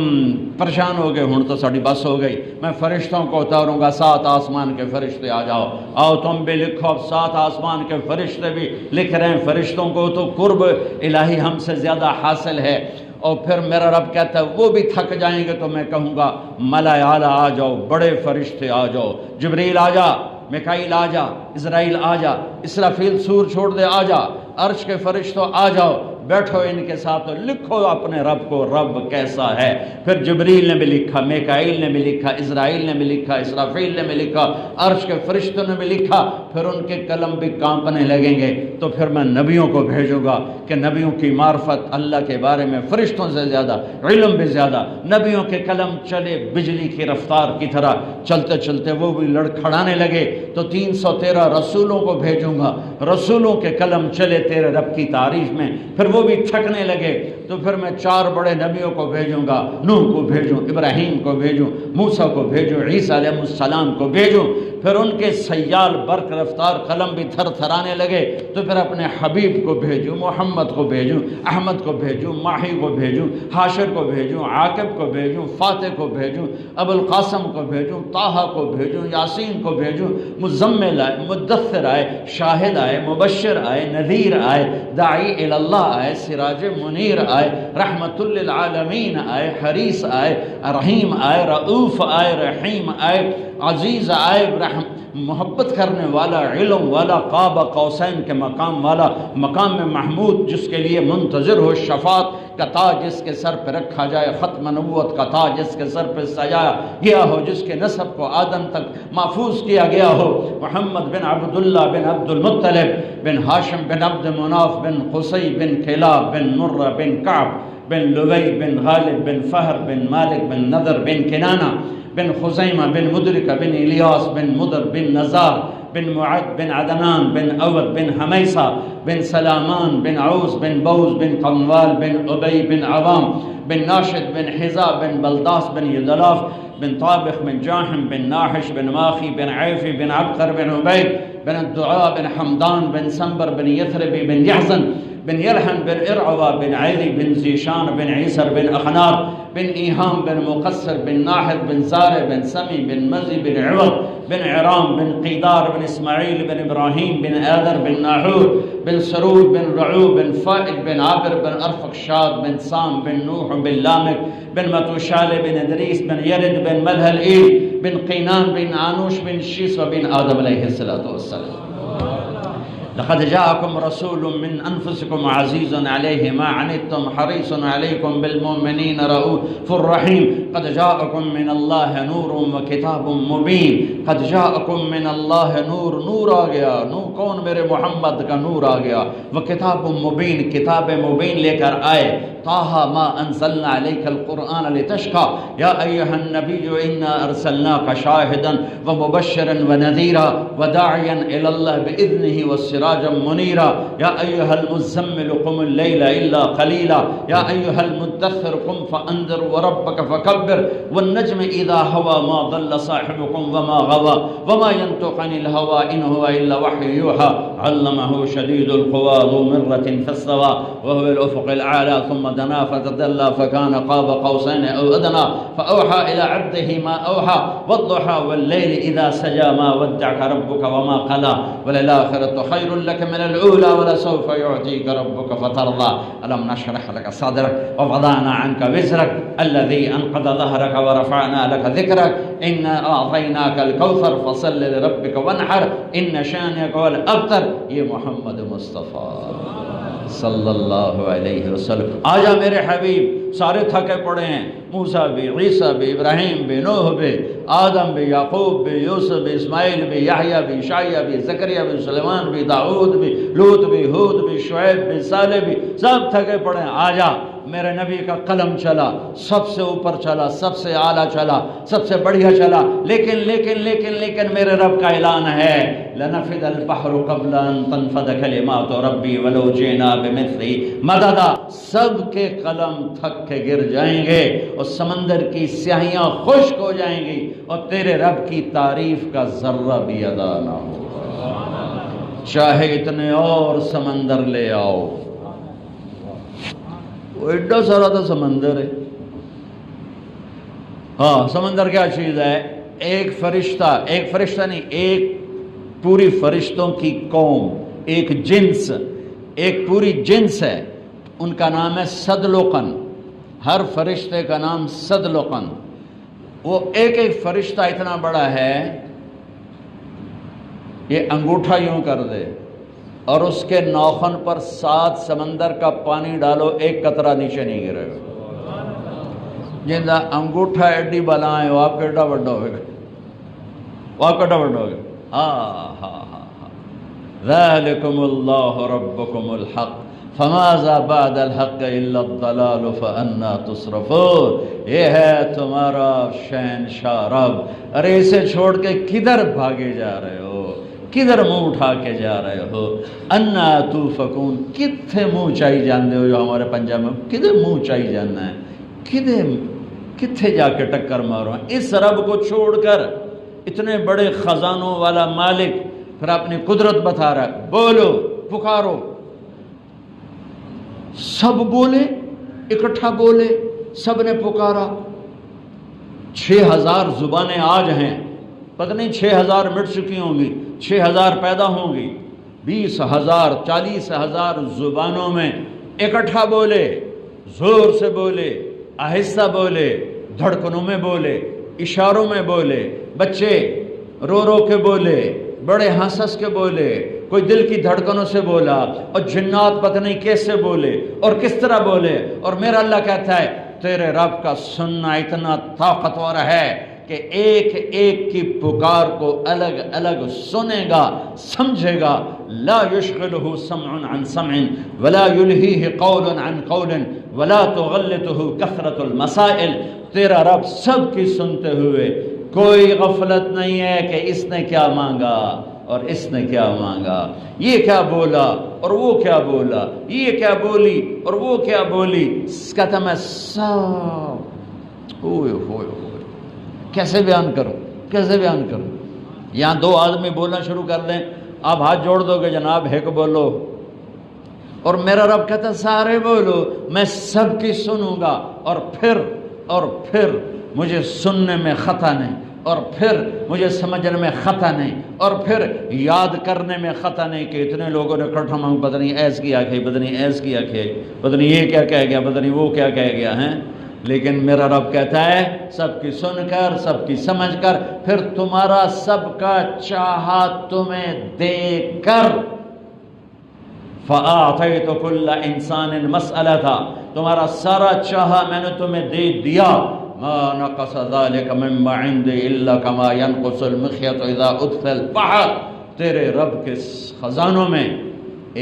Speaker 1: پریشان ہو گئے ہوں تو ساڑی بس ہو گئی میں فرشتوں کو اتاروں گا 7 آسمان کے فرشتے آ جاؤ آؤ تم بھی لکھو 7 آسمان کے فرشتے بھی لکھ رہے ہیں فرشتوں کو تو قرب الہی ہم سے زیادہ حاصل ہے اور پھر میرا رب کہتا ہے وہ بھی تھک جائیں گے تو میں کہوں گا ملائے اعلیٰ آ جاؤ، بڑے فرشتے آ جاؤ، جبریل آ جا، میکائیل آ جا، اسرائیل آ جا، اسرافیل سور چھوڑ دے آ جا، عرش کے فرشتوں آ جاؤ، بیٹھو ان کے ساتھ، لکھو اپنے رب کو، رب کیسا ہے۔ پھر جبریل نے بھی لکھا، میکائیل نے بھی لکھا، اسرائیل نے بھی لکھا، اسرافیل نے بھی لکھا، عرش کے فرشتوں نے بھی لکھا، پھر ان کے قلم بھی کانپنے لگیں گے۔ تو پھر میں نبیوں کو بھیجوں گا کہ نبیوں کی معرفت اللہ کے بارے میں فرشتوں سے زیادہ، علم بھی زیادہ، نبیوں کے قلم چلے بجلی کی رفتار کی طرح، چلتے چلتے وہ بھی لڑکھڑانے لگے تو 313 رسولوں کو بھیجوں گا، رسولوں کے قلم چلے تیرے رب کی تعریف میں، پھر وہ بھی تھکنے لگے تو پھر میں 4 بڑے نبیوں کو بھیجوں گا، نوح کو بھیجوں، ابراہیم کو بھیجوں، موسیٰ کو بھیجوں، عیسیٰ علیہ السلام کو بھیجوں، پھر ان کے سیال برق رفتار قلم بھی تھر تھرانے لگے تو پھر اپنے حبیب کو بھیجوں، محمد کو بھیجوں، احمد کو بھیجوں، ماہی کو بھیجوں، حاشر کو بھیجوں، عاقب کو بھیجوں، فاتح کو بھیجوں، ابو القاسم کو بھیجوں، طٰہٰ کو بھیجوں، یاسین کو بھیجوں، مزمل آئے، مدثر آئے، شاہد آئے، مبشر آئے، نذیر آئے، داعی اللہ آئے، سراج منیر آئے، رحمت للعالمین آئے، حریص آئے، رحیم آئے، رؤوف آئے، رحیم آئے، عزیز آئے، محبت کرنے والا، علم والا، قاب قوسین کے مقام والا، مقام میں محمود جس کے لیے منتظر ہو، شفاعت کا تاج جس کے سر پہ رکھا جائے، ختم نبوت کا تاج جس کے سر پہ سجایا گیا ہو، جس کے نسب کو آدم تک محفوظ کیا گیا ہو، محمد بن عبداللہ بن عبد المطلب بن ہاشم بن عبد مناف بن قصی بن کلاب بن مرہ بن کعب بن لوی بن غالب بن فہر بن مالک بن نضر بن کنانہ بن خزیمہ بن مدرکہ بن الیاس بن مدر بن نزار بن معد بن عدنان بن اود بن حمیسہ بن سلامان بن عوز بن بوز بن قنوال بن عبی بن عوام بن ناشد بن حزا بن بلداس بن یدلاف بن طابخ بن جاحم بن ناحش بن ماخی بن عیفی بن عبقر بن عبید بن الدعاء بن حمدان بن سنبر بن یثربی بن یحزن بن یلحن بن ارعوہ بن عیلی بن زیشان بن عیسر بن اخنار بن ایہام بن مقصر بن ناحد بن زارع بن سمی بن مزی بن عوض بن عرام بن قیدار بن اسماعیل بن ابراہیم بن آدر بن ناحور بن سرود بن رعو بن فائد بن عابر بن ارفقشاد بن سام بن نوح بن لامک بن متوشال بن ادریس بن یرد بن ملہل ایل بن قینان بن آنوش بن شیس بن آدم علیہ السلام۔ لقد جاءكم رسول من أنفسكم عزيز عليه ما عنتم حريص عليكم بالمؤمنين رؤوف رحيم قد جاءكم من الله نور وكتاب مبين قد جاءكم من الله نور، نور آ گیا، نور کون؟ میرے محمد کا نور آ گیا، وکتاب مبین، کتاب مبین لے کر آئے، طٰہٰ ما انزلنا عليك القرآن لتشقى يا أيها النبي إنا أرسلناك شاهدا ومبشرا ونذيرا وداعيا إلى الله بإذنه والسراجا منيرا يا أيها المزمل قم الليل إلا قليلا يا أيها المدثر قم فأنذر وربك فكبر والنجم إذا هوى ما ضل صاحبكم وما غوى وما ينطق عن الهوى إن هو إلا وحي يوحى علمه شديد القوى ذو مرة فاستوى وهو الأفق الأعلى ثم دنا فتدلى فكان قاب قوسين أو أدنى فأوحى إلى عبده ما أوحى والضحى والليل إذا سجى ما ودعك ربك وما قلى وللآخرة خير لك من الأولى ولسوف يعطيك ربك فترضى ألم نشرح لك صدرك ووضعنا عنك وزرك الذي أنقض ظهرك ورفعنا لك ذكرك إنا أعطيناك الكوثر فصل لربك وانحر إن شانئك هو الأبتر۔ یہ محمد مصطفیٰ صلی اللہ علیہ وسلم۔ آجا میرے حبیب، سارے تھکے پڑے ہیں، موسیٰ بھی، عیسیٰ بھی، ابراہیم بھی، نوح بھی، آدم بھی، یعقوب بھی، یوسف بھی، اسماعیل بھی، یحییٰ بھی، عیسیٰ بھی، زکریا بھی، سلیمان بھی، داؤد بھی، لوط بھی، ہود بھی، شعیب بھی، صالح بھی، سب تھکے پڑے ہیں۔ آجا میرے نبی کا قلم چلا، سب سے اوپر چلا، سب سے اعلیٰ چلا، سب سے بڑھیا چلا، لیکن لیکن لیکن لیکن میرے رب کا اعلان ہے لنفد البحر قبل ان تنفد کلمات ربی ولو جئنا بمثله مددا۔ سب کے قلم تھک کے گر جائیں گے اور سمندر کی سیاہیاں خشک ہو جائیں گی اور تیرے رب کی تعریف کا ذرہ بھی ادا نہ ہوگا، چاہے اتنے اور سمندر لے آؤ۔ وہ ایڈا سارا تو سمندر ہے۔ ہاں، سمندر کیا چیز ہے؟ ایک فرشتہ نہیں، ایک پوری فرشتوں کی قوم، ایک جنس، ایک پوری جنس ہے، ان کا نام ہے صدلقن۔ ہر فرشتے کا نام صدلقن، وہ ایک ایک فرشتہ اتنا بڑا ہے، یہ انگوٹھا یوں کر دے اور اس کے ناخن پر 7 سمندر کا پانی ڈالو، ایک قطرہ نیچے نہیں گرے گا۔ جنہا انگوٹھا ایڈی بلائیں وہ آپ کیڈا بڑا ہوئے گا، وہ آپ کیڈا بڑا ہوئے گا۔ ذالکم اللہ ربکم الحق فماذا بعد الحق الا الضلال فانا تصرفون۔ یہ ہے تمہارا شہنشاہ رب، ارے اسے چھوڑ کے کدھر بھاگے جا رہے ہو، کدھر منہ اٹھا کے جا رہے ہو؟ انا توفکون، کتھے منہ چاہی جاندے ہو جو ہمارے پنجاب میں، کدھر منہ چاہی جانا ہے، کتھے جا کے ٹکر مارو؟ اس رب کو چھوڑ کر اتنے بڑے خزانوں والا مالک پھر اپنی قدرت بتا رہا ہے، بولو پکارو۔ سب بولے، اکٹھا بولے، سب نے پکارا۔ 6000 زبانیں آج ہیں، پتہ نہیں 6000 مٹ چکی ہوں گی، 6000 پیدا ہوں گی، 20,000 40,000 زبانوں میں اکٹھا بولے، زور سے بولے، آہستہ بولے، دھڑکنوں میں بولے، اشاروں میں بولے، بچے رو رو کے بولے، بڑے ہنس ہنس کے بولے، کوئی دل کی دھڑکنوں سے بولا، اور جنات پتہ نہیں کیسے بولے اور کس طرح بولے۔ اور میرا اللہ کہتا ہے تیرے رب کا سننا اتنا طاقتور ہے کہ ایک ایک کی پکار کو الگ الگ سنے گا، سمجھے گا۔ لا يشغلہ سمع عن سمع ولا يلہیہ قول عن قول ولا تغلطہ کثرت المسائل۔ تیرا رب سب کی سنتے ہوئے کوئی غفلت نہیں ہے کہ اس نے کیا مانگا اور اس نے کیا مانگا، یہ کیا بولا اور وہ کیا بولا، یہ کیا بولی اور وہ کیا بولی۔ کہتا میں سب ہوئے کیسے بیان کروں، کیسے بیان کروں؟ یہاں 2 آدمی بولنا شروع کر دیں، آپ ہاتھ جوڑ دو گے جناب ایک بولو، اور میرا رب کہتا سارے بولو، میں سب کی سنوں گا، اور پھر مجھے سننے میں خطا نہیں، اور پھر مجھے سمجھنے میں خطا نہیں، اور پھر یاد کرنے میں خطا نہیں کہ اتنے لوگوں نے اکٹھا مانگ، پتہ نہیں ایس کیا کہ پتہ نہیں ایس کیا کہ پتہ نہیں یہ کیا کہہ گیا، پتہ نہیں وہ کیا کہہ گیا ہے۔ لیکن میرا رب کہتا ہے سب کی سن کر، سب کی سمجھ کر، پھر تمہارا سب کا چاہا تمہیں دے کر، فَآتَيْتُ كُلَّ إِنسَانٍ مَسْأَلَةً، تمہارا سارا چاہا میں نے تمہیں دے دیا۔ مَا نَقَصَ ذَلِكَ مِمَّا عِنْدِي إِلَّا كَمَا يَنْقُصُ الْمِخْيَطُ إِذَا أُدْخِلَ الْبَحْرَ۔ تیرے رب کے خزانوں میں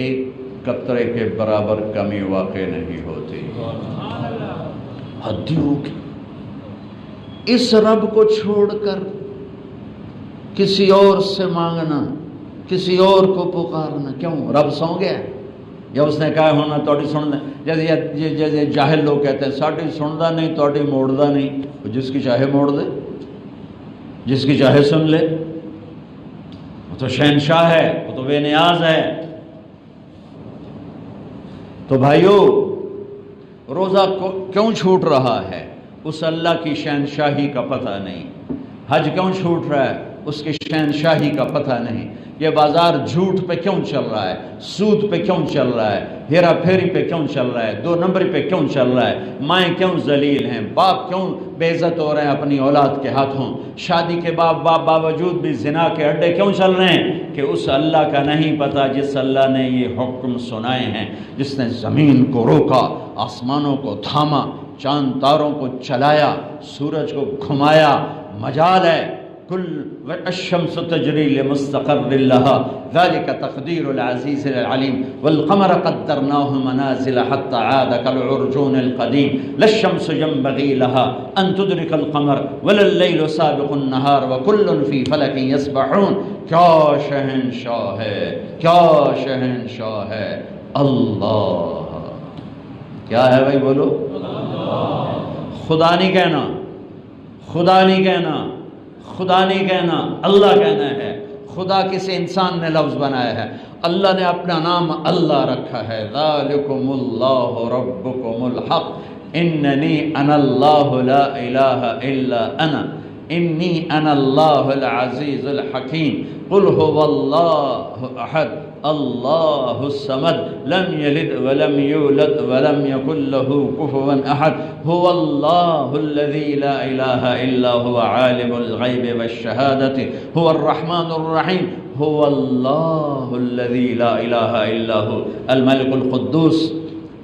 Speaker 1: ایک قطرے کے برابر کمی واقع نہیں ہوتی۔ حدی ہو کے اس رب کو چھوڑ کر کسی اور سے مانگنا، کسی اور کو پکارنا، کیوں؟ رب سو گیا یا اس نے کہا ہونا توڑی سننا؟ جیسے جاہل لوگ کہتے ہیں ساڑی سندا نہیں توڑی موڑدا نہیں، جس کی چاہے موڑ دے، جس کی چاہے سن لے، وہ تو شہنشاہ ہے، وہ تو بے نیاز ہے۔ تو بھائیو، روزہ کیوں چھوٹ رہا ہے؟ اس اللہ کی شہنشاہی کا پتہ نہیں۔ حج کیوں چھوٹ رہا ہے؟ اس کی شہنشاہی کا پتہ نہیں۔ یہ بازار جھوٹ پہ کیوں چل رہا ہے؟ سود پہ کیوں چل رہا ہے؟ ہیرا پھیری پہ کیوں چل رہا ہے؟ 2 نمبری پہ کیوں چل رہا ہے؟ مائیں کیوں ذلیل ہیں؟ باپ کیوں بے عزت ہو رہے ہیں اپنی اولاد کے ہاتھوں؟ شادی کے باپ باوجود بھی زنا کے اڈے کیوں چل رہے ہیں؟ کہ اس اللہ کا نہیں پتہ جس اللہ نے یہ حکم سنائے ہیں، جس نے زمین کو روکا، آسمانوں کو تھاما، چاند تاروں کو چلایا، سورج کو گھمایا۔ مجال ہے کل الشمس تجری لمستقر لها ذلك تقدیر العزیز العلیم والقمر قدرناه منازل حتى عاد كالعرجون القدیم لا الشمس ينبغي لها ان تدرك القمر ولا الليل سابق النهار وكل في فلك يسبحون۔ کیا شہنشاہ ہے، کیا شہنشاہ ہے اللہ۔ کیا ہے بھائی بولو؟ خدا نہیں کہنا، خدا نہیں کہنا، خدا نہیں کہنا، اللہ کہنا ہے۔ خدا کسی انسان نے لفظ بنایا ہے، اللہ نے اپنا نام اللہ رکھا ہے۔ ذالکم اللہ ربکم الحق اننی انا اللہ لا الہ الا انا انی انا اللہ العزیز الحکیم قل هو اللہ احد اللہ الصمد لم یلد ولم یولد ولم یکن لہ کفوا احد هو اللہ الذی لا الہ الا هو عالم الغیب والشہادۃ هو الرحمن الرحیم هو اللہ الذی لا الہ الا هو الملک القدوس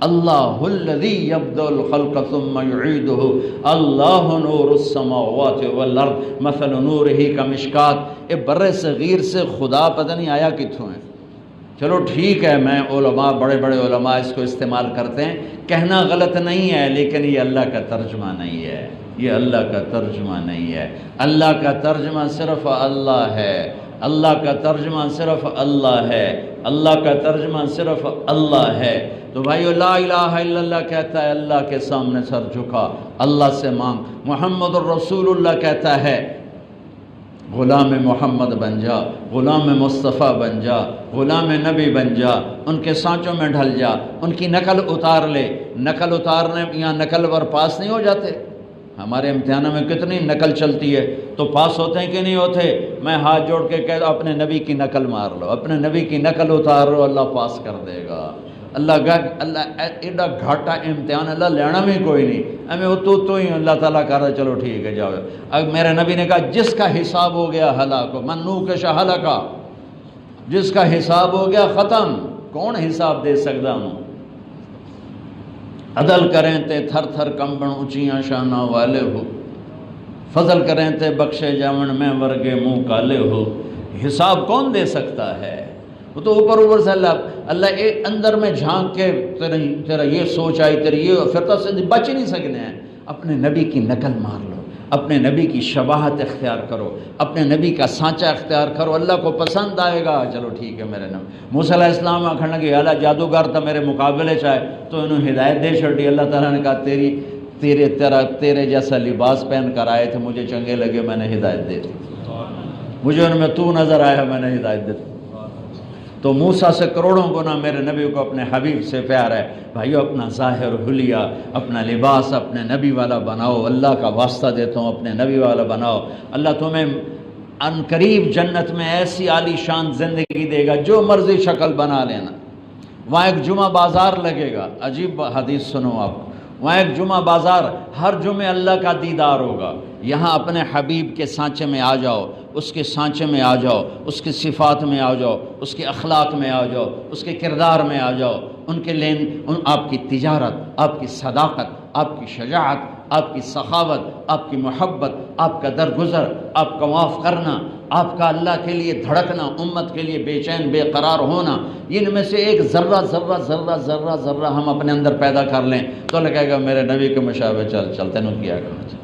Speaker 1: اللہ الذی یبدأ الخلق ثم یعیدہ اللہ نور السماوات والارض مثل نورہ کمشکات۔ بر صغیر سے خدا پتہ نہیں آیا کتھوں ہے۔ چلو ٹھیک ہے، میں علماء بڑے بڑے علماء اس کو استعمال کرتے ہیں، کہنا غلط نہیں ہے، لیکن یہ اللہ کا ترجمہ نہیں ہے، یہ اللہ کا ترجمہ نہیں ہے۔ اللہ کا ترجمہ صرف اللہ ہے، اللہ کا ترجمہ صرف اللہ ہے، اللہ کا ترجمہ صرف اللہ ہے۔ تو بھائیو لا الہ الا اللہ کہتا ہے، اللہ کے سامنے سر جھکا، اللہ سے مانگ۔ محمد الرسول اللہ کہتا ہے، غلام محمد بن جا، غلام مصطفیٰ بن جا، غلام نبی بن جا، ان کے سانچوں میں ڈھل جا، ان کی نقل اتار لے۔ نقل اتارنے یہاں نقل پر پاس نہیں ہو جاتے؟ ہمارے امتحانوں میں کتنی نقل چلتی ہے، تو پاس ہوتے ہیں کہ نہیں ہوتے؟ میں ہاتھ جوڑ کے کہتا ہوں اپنے نبی کی نقل مار لو، اپنے نبی کی نقل اتار لو، اللہ پاس کر دے گا۔ اللہ ایڈا گھاٹا امتحان اللہ لینا بھی کوئی نہیں، ہمیں تو ہی اللہ تعالیٰ کر رہا، چلو ٹھیک ہے جاؤ۔ اب میرے نبی نے کہا جس کا حساب ہو گیا ہلاک، من نوکش ہلکا، جس کا حساب ہو گیا ختم، کون حساب دے سکتا ہوں؟ عدل کریں تے تھر تھر کمبن اونچیاں شانہ والے ہو، فضل کریں تے بخشے جاون میں ورگے منہ کالے ہو۔ حساب کون دے سکتا ہے؟ وہ تو اوپر سے اللہ ایک اندر میں جھانک کے تیرا یہ سوچ آئی، تیری یہ فرقہ سے بچ نہیں سکنے ہیں۔ اپنے نبی کی نقل مار لو، اپنے نبی کی شباہت اختیار کرو، اپنے نبی کا سانچہ اختیار کرو، اللہ کو پسند آئے گا۔ چلو ٹھیک ہے میرے نبی موسیٰ علیہ السلام آکھن لگے اللہ جادوگر تھا میرے مقابلے چاہے، تو انہوں ہدایت دے چھڑی۔ اللہ تعالیٰ نے کہا تیرے جیسا لباس پہن کر آئے تھے، مجھے چنگے لگے، میں نے ہدایت دے دی، مجھے ان میں تو نظر آیا، میں نے ہدایت دے دی۔ تو موسیٰ سے کروڑوں گنا میرے نبی کو اپنے حبیب سے پیار ہے۔ بھائیو اپنا ظاہر حلیہ، اپنا لباس اپنے نبی والا بناؤ، اللہ کا واسطہ دیتا ہوں اپنے نبی والا بناؤ۔ اللہ تمہیں ان قریب جنت میں ایسی عالی شان زندگی دے گا، جو مرضی شکل بنا لینا۔ وہاں ایک جمعہ بازار لگے گا، عجیب حدیث سنو آپ، وہاں ایک جمعہ بازار، ہر جمعے اللہ کا دیدار ہوگا۔ یہاں اپنے حبیب کے سانچے میں آ جاؤ، اس کے سانچے میں آ جاؤ، اس کی صفات میں آ جاؤ، اس کے اخلاق میں آ جاؤ، اس کے کردار میں آ جاؤ، ان کے آپ کی تجارت، آپ کی صداقت، آپ کی شجاعت، آپ کی سخاوت، آپ کی محبت، آپ کا درگزر، آپ کا معاف کرنا، آپ کا اللہ کے لیے دھڑکنا، امت کے لیے بے چین بے قرار ہونا، ان میں سے ایک ذرہ ذرہ ذرہ ذرہ ذرہ ہم اپنے اندر پیدا کر لیں تو لگے گا میرے نبی کے مشابہ چلتے نہ کیا کرنا چاہیے۔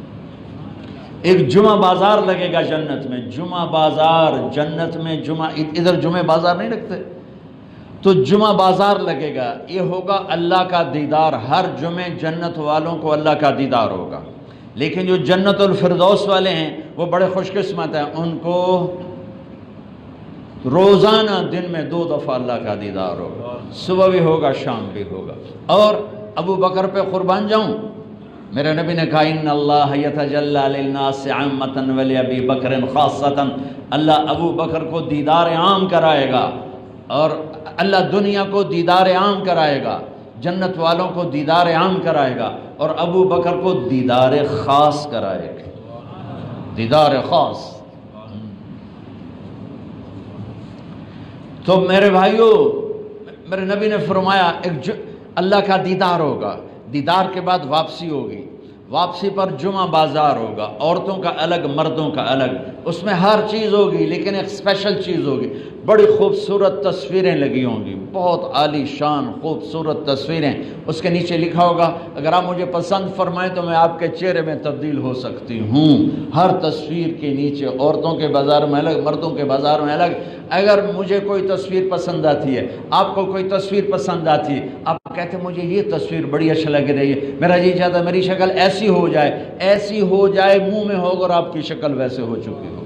Speaker 1: ایک جمعہ بازار لگے گا جنت میں، جمعہ بازار جنت میں، جمعہ ادھر جمعہ بازار نہیں رکھتے، تو جمعہ بازار لگے گا، یہ ہوگا اللہ کا دیدار۔ ہر جمعے جنت والوں کو اللہ کا دیدار ہوگا، لیکن جو جنت الفردوس والے ہیں وہ بڑے خوش قسمت ہیں، ان کو روزانہ دن میں 2 دفعہ اللہ کا دیدار ہوگا، صبح بھی ہوگا شام بھی ہوگا۔ اور ابو بکر پہ قربان جاؤں، میرے نبی نے کہا ان اللہ یتجلی للناس عامۃ ولابی بکر خاصۃ، اللہ ابو بکر کو دیدار عام کرائے گا، اور اللہ دنیا کو دیدار عام کرائے گا، جنت والوں کو دیدار عام کرائے گا، اور ابو بکر کو دیدار خاص کرائے گا، دیدار خاص۔ تو میرے بھائیو، میرے نبی نے فرمایا اللہ کا دیدار ہوگا، دیدار کے بعد واپسی ہوگی، واپسی پر جمعہ بازار ہوگا، عورتوں کا الگ مردوں کا الگ، اس میں ہر چیز ہوگی، لیکن ایک اسپیشل چیز ہوگی، بڑی خوبصورت تصویریں لگی ہوں گی، بہت عالی شان خوبصورت تصویریں، اس کے نیچے لکھا ہوگا اگر آپ مجھے پسند فرمائیں تو میں آپ کے چہرے میں تبدیل ہو سکتی ہوں۔ ہر تصویر کے نیچے عورتوں کے بازار میں الگ، مردوں کے بازار میں الگ۔ اگر مجھے کوئی تصویر پسند آتی ہے، آپ کو کوئی تصویر پسند آتی ہے، آپ کہتے ہیں مجھے یہ تصویر بڑی اچھا لگ رہی ہے، میرا جی چاہتا ہے میری شکل ایسی ہو جائے، منہ میں ہوگا اور آپ کی شکل ویسے ہو چکی ہوگی۔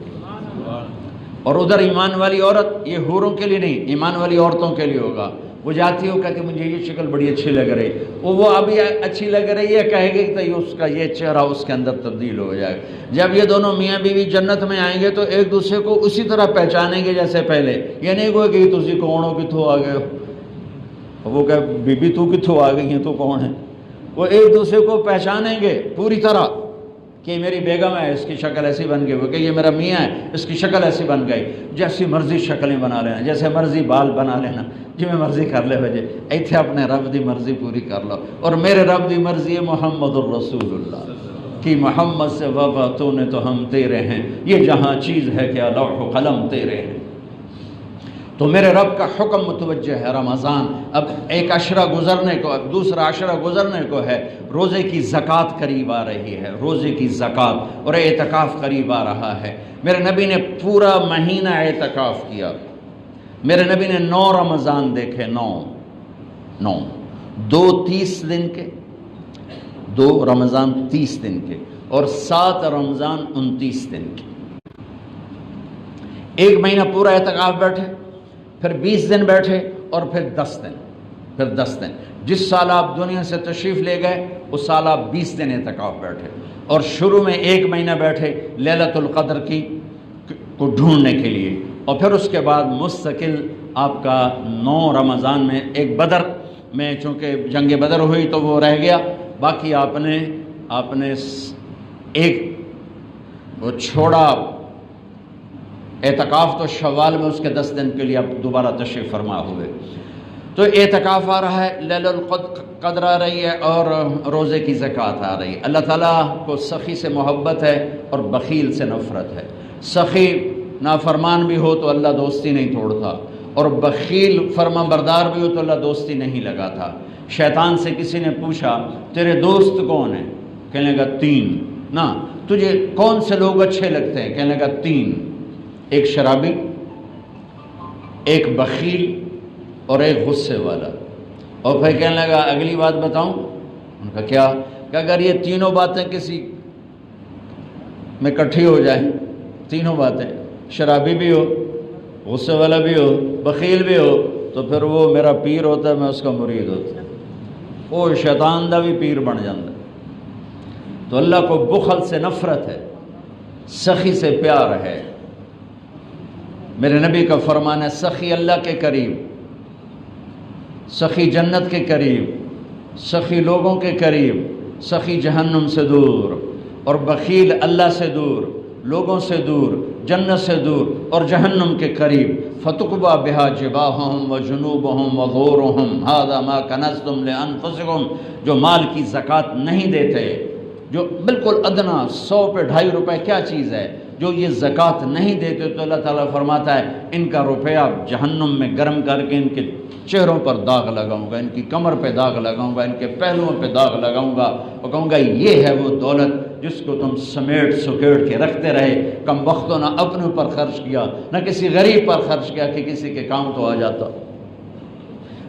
Speaker 1: اور ادھر ایمان والی عورت، یہ حوروں کے لیے نہیں، ایمان والی عورتوں کے لیے ہوگا، وہ جاتی ہے، وہ کہتی مجھے یہ شکل بڑی اچھی لگ رہی، وہ ابھی اچھی لگ رہی ہے، کہے گی کہ اس کا یہ چہرہ اس کے اندر تبدیل ہو جائے گا۔ جب یہ دونوں میاں بیوی جنت میں آئیں گے تو ایک دوسرے کو اسی طرح پہچانیں گے جیسے پہلے، یہ نہیں کوئی کہ تسی کون ہو، کتھوں آ گئے ہو، وہ کہ بی بی تو کتھوں آ گئی ہیں، تو کون ہے، وہ ایک دوسرے کو پہچانیں گے پوری طرح کہ میری بیگم ہے، اس کی شکل ایسی بن گئی، وہ کہ یہ میرا میاں ہے، اس کی شکل ایسی بن گئی۔ جیسی مرضی شکلیں بنا لینا، جیسے مرضی بال بنا لینا، جی میں مرضی کر لے بجے، ایتھے اپنے رب دی مرضی پوری کر لو۔ اور میرے رب دی مرضی ہے محمد الرسول اللہ کہ محمد سے وفا تو نے تو ہم تیرے ہیں، یہ جہاں چیز ہے کیا لوح و قلم تیرے ہیں۔ تو میرے رب کا حکم متوجہ ہے رمضان، اب ایک عشرہ گزرنے کو، اب دوسرا عشرہ گزرنے کو ہے، روزے کی زکوٰۃ قریب آ رہی ہے، روزے کی زکوٰۃ اور اعتکاف قریب آ رہا ہے۔ میرے نبی نے پورا مہینہ اعتکاف کیا، میرے نبی نے 9 رمضان دیکھے، 9 2 30 دن کے، 2 رمضان 30 دن کے اور 7 رمضان 29 دن کے، ایک مہینہ پورا اعتکاف بیٹھے، پھر 20 دن بیٹھے اور پھر 10 دن، جس سال آپ دنیا سے تشریف لے گئے اس سال آپ 20 دن اعتکاف بیٹھے، اور شروع میں 1 مہینہ بیٹھے لیلۃ القدر کو ڈھونڈنے کے لیے، اور پھر اس کے بعد مستقل آپ کا 9 رمضان میں، ایک بدر میں چونکہ جنگ بدر ہوئی تو وہ رہ گیا، باقی آپ نے ایک وہ چھوڑا اعتکاف تو شوال میں، اس کے 10 دن کے لیے اب دوبارہ تشریف فرما ہوئے۔ تو اعتکاف آ رہا ہے، لیلۃ القدر آ رہی ہے اور روزے کی زکوٰۃ آ رہی ہے۔ اللہ تعالیٰ کو سخی سے محبت ہے اور بخیل سے نفرت ہے۔ سخی نافرمان بھی ہو تو اللہ دوستی نہیں توڑتا، اور بخیل فرما بردار بھی ہو تو اللہ دوستی نہیں لگاتا۔ شیطان سے کسی نے پوچھا تیرے دوست کون ہیں؟ کہنے لگا 3۔ نا تجھے کون سے لوگ اچھے لگتے ہیں؟ کہنے لگا 3، ایک شرابی، ایک بخیل اور ایک غصے والا۔ اور پھر کہنے لگا اگلی بات بتاؤں؟ ان کا کیا؟ کہ اگر یہ تینوں باتیں کسی میں اکٹھی ہو جائیں، تینوں باتیں، شرابی بھی ہو، غصے والا بھی ہو، بخیل بھی ہو، تو پھر وہ میرا پیر ہوتا ہے، میں اس کا مرید ہوتا ہے، وہ شیطان دا بھی پیر بن جاتا ہے۔ تو اللہ کو بخل سے نفرت ہے، سخی سے پیار ہے۔ میرے نبی کا فرمان ہے سخی اللہ کے قریب، سخی جنت کے قریب، سخی لوگوں کے قریب، سخی جہنم سے دور، اور بخیل اللہ سے دور، لوگوں سے دور، جنت سے دور اور جہنم کے قریب۔ فتقبا بہا جباہہم وجنوبہم وظہورہم ھذا ما کنزتم لانفسکم، جو مال کی زکوٰۃ نہیں دیتے، جو بالکل ادنا 100 پہ 2.5 روپے کیا چیز ہے، جو یہ زکوٰۃ نہیں دیتے تو اللہ تعالیٰ فرماتا ہے ان کا روپیہ جہنم میں گرم کر کے ان کے چہروں پر داغ لگاؤں گا، ان کی کمر پہ داغ لگاؤں گا، ان کے پہلوؤں پہ داغ لگاؤں گا، اور کہوں گا یہ ہے وہ دولت جس کو تم سمیٹ سکیڑ کے رکھتے رہے، کم وقتوں نہ اپنے اوپر خرچ کیا، نہ کسی غریب پر خرچ کیا کہ کسی کے کام تو آ جاتا۔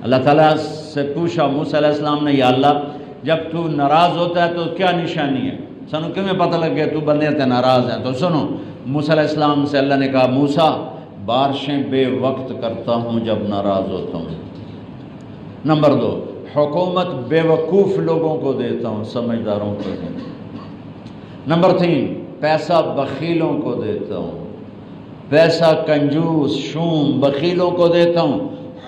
Speaker 1: اللہ تعالیٰ سے پوچھا موسیٰ علیہ السلام نے، یا اللہ جب تو ناراض ہوتا ہے تو کیا نشانی ہے؟ سنو کیوں میں پتہ لگ گیا تو بندے تے ناراض ہیں؟ تو سنو، موسیٰ علیہ السلام سے اللہ نے کہا موسیٰ بارشیں بے وقت کرتا ہوں جب ناراض ہوتا ہوں۔ نمبر 2، حکومت بے وقوف لوگوں کو دیتا ہوں، سمجھداروں کو نہیں۔ نمبر 3، پیسہ بخیلوں کو دیتا ہوں، پیسہ کنجوس شوم بخیلوں کو دیتا ہوں،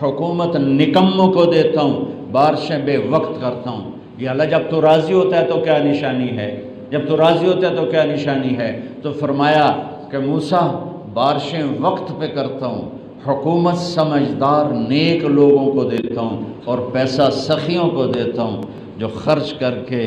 Speaker 1: حکومت نکموں کو دیتا ہوں، بارشیں بے وقت کرتا ہوں۔ یا اللہ جب تو راضی ہوتا ہے تو کیا نشانی ہے؟ جب تو راضی ہوتا ہے تو کیا نشانی ہے؟ تو فرمایا کہ موسیٰ بارشیں وقت پہ کرتا ہوں، حکومت سمجھدار نیک لوگوں کو دیتا ہوں، اور پیسہ سخیوں کو دیتا ہوں جو خرچ کر کے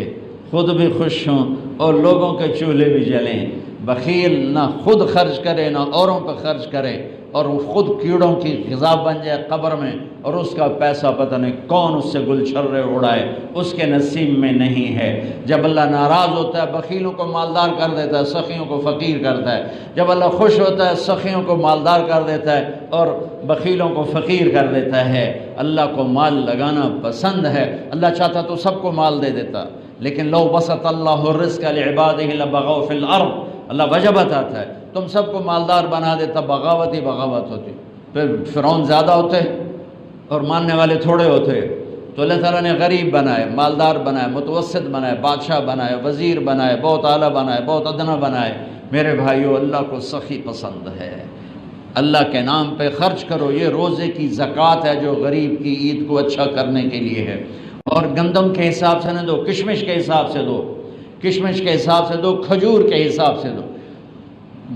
Speaker 1: خود بھی خوش ہوں اور لوگوں کے چولہے بھی جلیں۔ بخیل نہ خود خرچ کرے نہ اوروں پہ خرچ کرے، اور وہ خود کیڑوں کی غذا بن جائے قبر میں، اور اس کا پیسہ پتہ نہیں کون اس سے گل چھرے اڑائے، اس کے نصیب میں نہیں ہے۔ جب اللہ ناراض ہوتا ہے بخیلوں کو مالدار کر دیتا ہے، سخیوں کو فقیر کرتا ہے۔ جب اللہ خوش ہوتا ہے سخیوں کو مالدار کر دیتا ہے اور بخیلوں کو فقیر کر دیتا ہے۔ اللہ کو مال لگانا پسند ہے، اللہ چاہتا تو سب کو مال دے دیتا، لیکن لو بسط اللہ الرزق لعبادہ لبغوا فی الارض، اللہ وجہ بتاتا ہے تم سب کو مالدار بنا دیتا، بغاوت ہی بغاوت ہوتی۔ پھر فرعون زیادہ ہوتے اور ماننے والے تھوڑے ہوتے تو اللہ تعالیٰ نے غریب بنائے، مالدار بنائے، متوسط بنائے، بادشاہ بنائے، وزیر بنائے، بہت اعلیٰ بنائے، بہت ادنا بنائے۔ میرے بھائیو، اللہ کو سخی پسند ہے، اللہ کے نام پہ خرچ کرو۔ یہ روزے کی زکوٰۃ ہے جو غریب کی عید کو اچھا کرنے کے لیے ہے۔ اور گندم کے حساب سے نہ دو، کشمش کے حساب سے دو، کشمش کے حساب سے دو، کھجور کے حساب سے دو۔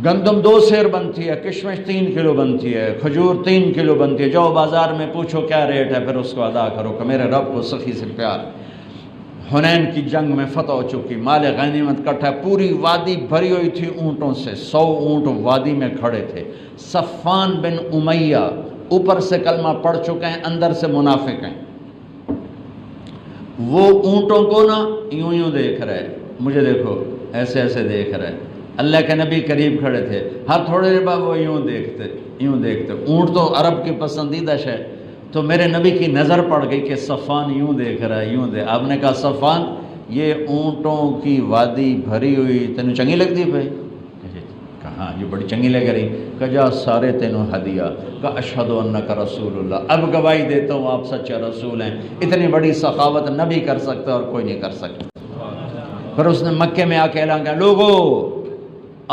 Speaker 1: گندم 2 سیر بنتی ہے، کشمش 3 کلو بنتی ہے، کھجور 3 کلو بنتی ہے۔ جاؤ بازار میں پوچھو کیا ریٹ ہے، پھر اس کو ادا کرو کہ میرے رب کو سخی سے پیار۔ حنین کی جنگ میں فتح ہو چکی، مال غنیمت کٹھا، پوری وادی بھری ہوئی تھی اونٹوں سے، 100 اونٹ وادی میں کھڑے تھے۔ صفان بن امیہ اوپر سے کلمہ پڑھ چکے ہیں، اندر سے منافق ہیں۔ وہ اونٹوں کو نا یوں یوں دیکھ رہے، مجھے دیکھو، ایسے ایسے دیکھ رہے۔ اللہ کے نبی قریب کھڑے تھے، ہر تھوڑے دیر بعد وہ یوں دیکھتے یوں دیکھتے۔ اونٹ تو عرب کی پسندیدہ شے، تو میرے نبی کی نظر پڑ گئی کہ صفان یوں دیکھ رہا ہے، یوں دیکھ۔ آپ نے کہا صفان، یہ اونٹوں کی وادی بھری ہوئی تینوں چنگی لگتی پہ؟ کہا یہ بڑی چنگی لگ رہی۔ کہا جا سارے تینوں ہدیہ۔ کہا اشہد انک رسول اللہ، اب گواہی دیتا ہوں آپ سچے رسول ہیں۔ اتنی بڑی سخاوت نبی کر سکتا اور کوئی نہیں کر سکتا۔ پھر اس نے مکے میں آ کے اعلان کیا، لوگو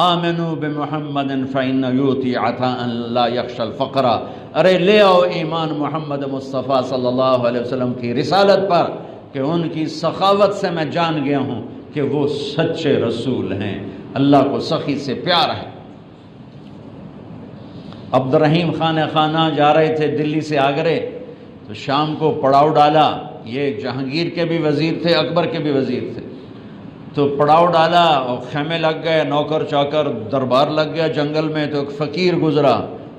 Speaker 1: آمنوا بمحمد فإن یؤتی عطاء لا یخشى الفقر۔ ارے لے آؤ ایمان محمد مصطفیٰ صلی اللہ علیہ وسلم کی رسالت پر کہ ان کی سخاوت سے میں جان گیا ہوں کہ وہ سچے رسول ہیں، اللہ کو سخی سے پیار ہے۔ عبد الرحیم خانہ جا رہے تھے دلی سے آگرے، تو شام کو پڑاؤ ڈالا۔ یہ جہانگیر کے بھی وزیر تھے، اکبر کے بھی وزیر تھے۔ تو پڑاؤ ڈالا اور خیمے لگ گئے، نوکر چاکر دربار لگ گیا جنگل میں۔ تو ایک فقیر گزرا،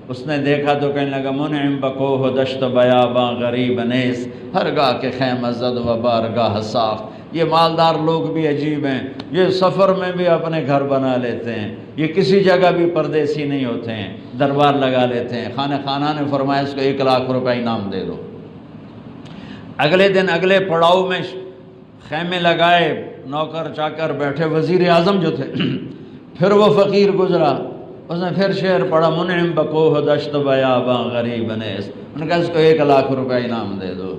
Speaker 1: اس نے دیکھا تو کہنے لگا منعم بکوہ دشت بیاباں غریب نیس، ہر گاہ کے خیمہ زد و بارگاہ ساخت۔ یہ مالدار لوگ بھی عجیب ہیں، یہ سفر میں بھی اپنے گھر بنا لیتے ہیں، یہ کسی جگہ بھی پردیسی نہیں ہوتے ہیں، دربار لگا لیتے ہیں۔ خانہ نے فرمایا اس کو 1 لاکھ روپے انعام دے دو۔ اگلے دن اگلے پڑاؤ میں خیمے لگائے، نوکر چاکر بیٹھے، وزیر اعظم جو تھے۔ پھر وہ فقیر گزرا، اس نے پھر شعر پڑھا منعم بکوہ دشت بیاباں غریب نیس۔ انہوں نے کہا اس کو 1 لاکھ روپے انعام دے دو۔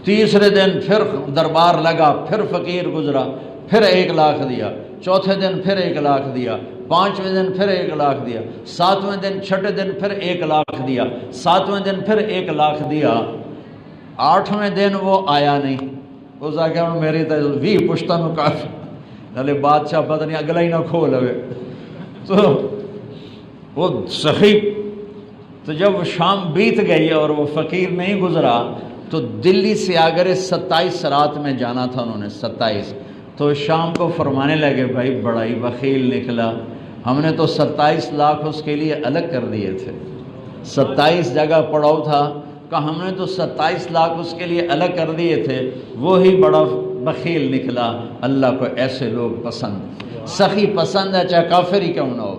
Speaker 1: تیسرے دن پھر دربار لگا، پھر فقیر گزرا، پھر 1 لاکھ دیا۔ چوتھے دن پھر 1 لاکھ دیا۔ 5ویں دن پھر 1 لاکھ دیا۔ 7ویں دن، 6ٹھے دن پھر 1 لاکھ دیا۔ 7ویں دن پھر 1 لاکھ دیا۔ 8ویں دن وہ آیا نہیں۔ اس آ کے میری تو 20 پشتوں کافی، نلے بادشاہ پتہ نہیں اگلا ہی نہ کھول ہوئے۔ تو وہ سخی، تو جب شام بیت گئی اور وہ فقیر نہیں گزرا تو دلی سے آگرے 27 رات میں جانا تھا انہوں نے، 27۔ تو شام کو فرمانے لگے بھائی بڑا ہی بخیل نکلا، ہم نے تو 27 لاکھ اس کے لیے الگ کر دیے تھے، 27 جگہ پڑاؤ تھا، کہ ہم نے تو 27 لاکھ اس کے لیے الگ کر دیے تھے، وہی بڑا بخیل نکلا۔ اللہ کو ایسے لوگ پسند، سخی پسند ہے، چاہے کافر ہی کیوں نہ ہو۔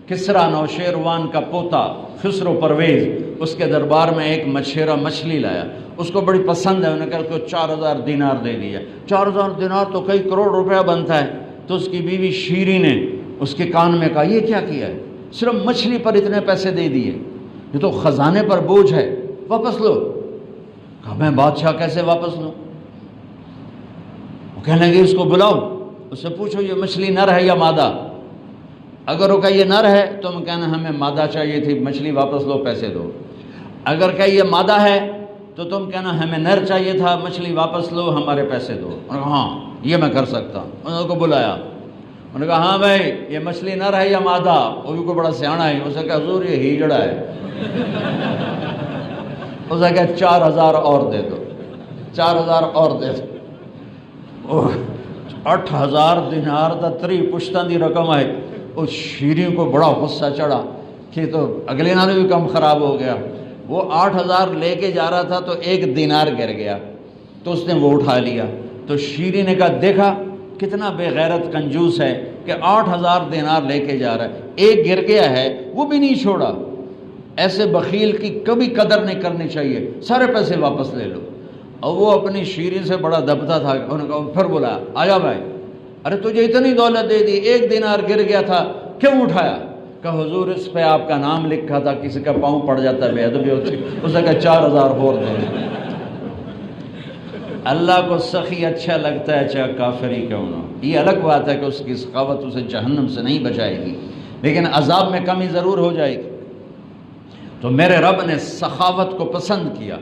Speaker 1: کسرا نوشیروان کا پوتا خسرو پرویز، اس کے دربار میں ایک مچھیرا مچھلی لایا، اس کو بڑی پسند ہے، انہوں نے کہا اس کو 4000 دینار دے دیا۔ 4000 دینار تو کئی کروڑ روپیہ بنتا ہے۔ تو اس کی بیوی شیری نے اس کے کان میں کہا یہ کیا کیا ہے، صرف مچھلی پر اتنے پیسے دے دیے، یہ تو خزانے پر بوجھ ہے، واپس لو۔ کہا میں بادشاہ کیسے واپس لوں؟ وہ کہنے لگے اس کو بلاؤ، اس سے پوچھو یہ مچھلی نر ہے یا مادہ؟ اگر وہ کہے یہ نر ہے تو ہم کہنا ہمیں مادہ چاہیے تھی، مچھلی واپس لو، پیسے دو۔ اگر کہے یہ مادہ ہے تو تم کہنا ہمیں نر چاہیے تھا، مچھلی واپس لو، ہمارے پیسے دو۔ انہوں نے کہا ہاں یہ میں کر سکتا ہوں۔ انہوں کو بلایا، انہوں نے کہا ہاں بھائی یہ مچھلی نر ہے یا مادہ؟ وہ بھی کوئی بڑا سیاڑا ہے، اسے کہا حضور یہ ہیجڑا ہے۔ اسے کہا 4000 اور دے دو، 4000 اور دے دو۔ 8000 دینار دا 3 پشتاں دی رقم ہے۔ اس شیری کو بڑا غصہ چڑھا کہ تو اگلے نالے بھی کم خراب ہو گیا۔ وہ 8000 لے کے جا رہا تھا تو 1 دینار گر گیا، تو اس نے وہ اٹھا لیا۔ تو شیری نے کہا دیکھا کتنا بے غیرت کنجوس ہے کہ 8000 دینار لے کے جا رہا ہے، 1 گر گیا ہے وہ بھی نہیں چھوڑا۔ ایسے بخیل کی کبھی قدر نہیں کرنی چاہیے، سارے پیسے واپس لے لو۔ اور وہ اپنی شیری سے بڑا دبتا تھا، انہوں نے کہا پھر بولا آجا بھائی، ارے تجھے اتنی دولت دے دی، 1 دینار گر گیا تھا، کیوں اٹھایا؟ کہ حضور اس پہ آپ کا نام لکھا تھا، کسی کا پاؤں پڑ جاتا ہے بے ادبی ہوتی، اس نے کہا 4000 اور دے دیں۔ اللہ کو سخی اچھا لگتا ہے چاہے کافر ہی کیوں نہ ہو۔ یہ الگ بات ہے کہ اس کی سخاوت اسے جہنم سے نہیں بچائے گی، لیکن عذاب میں کمی ضرور ہو جائے گی۔ تو میرے رب نے سخاوت کو پسند کیا،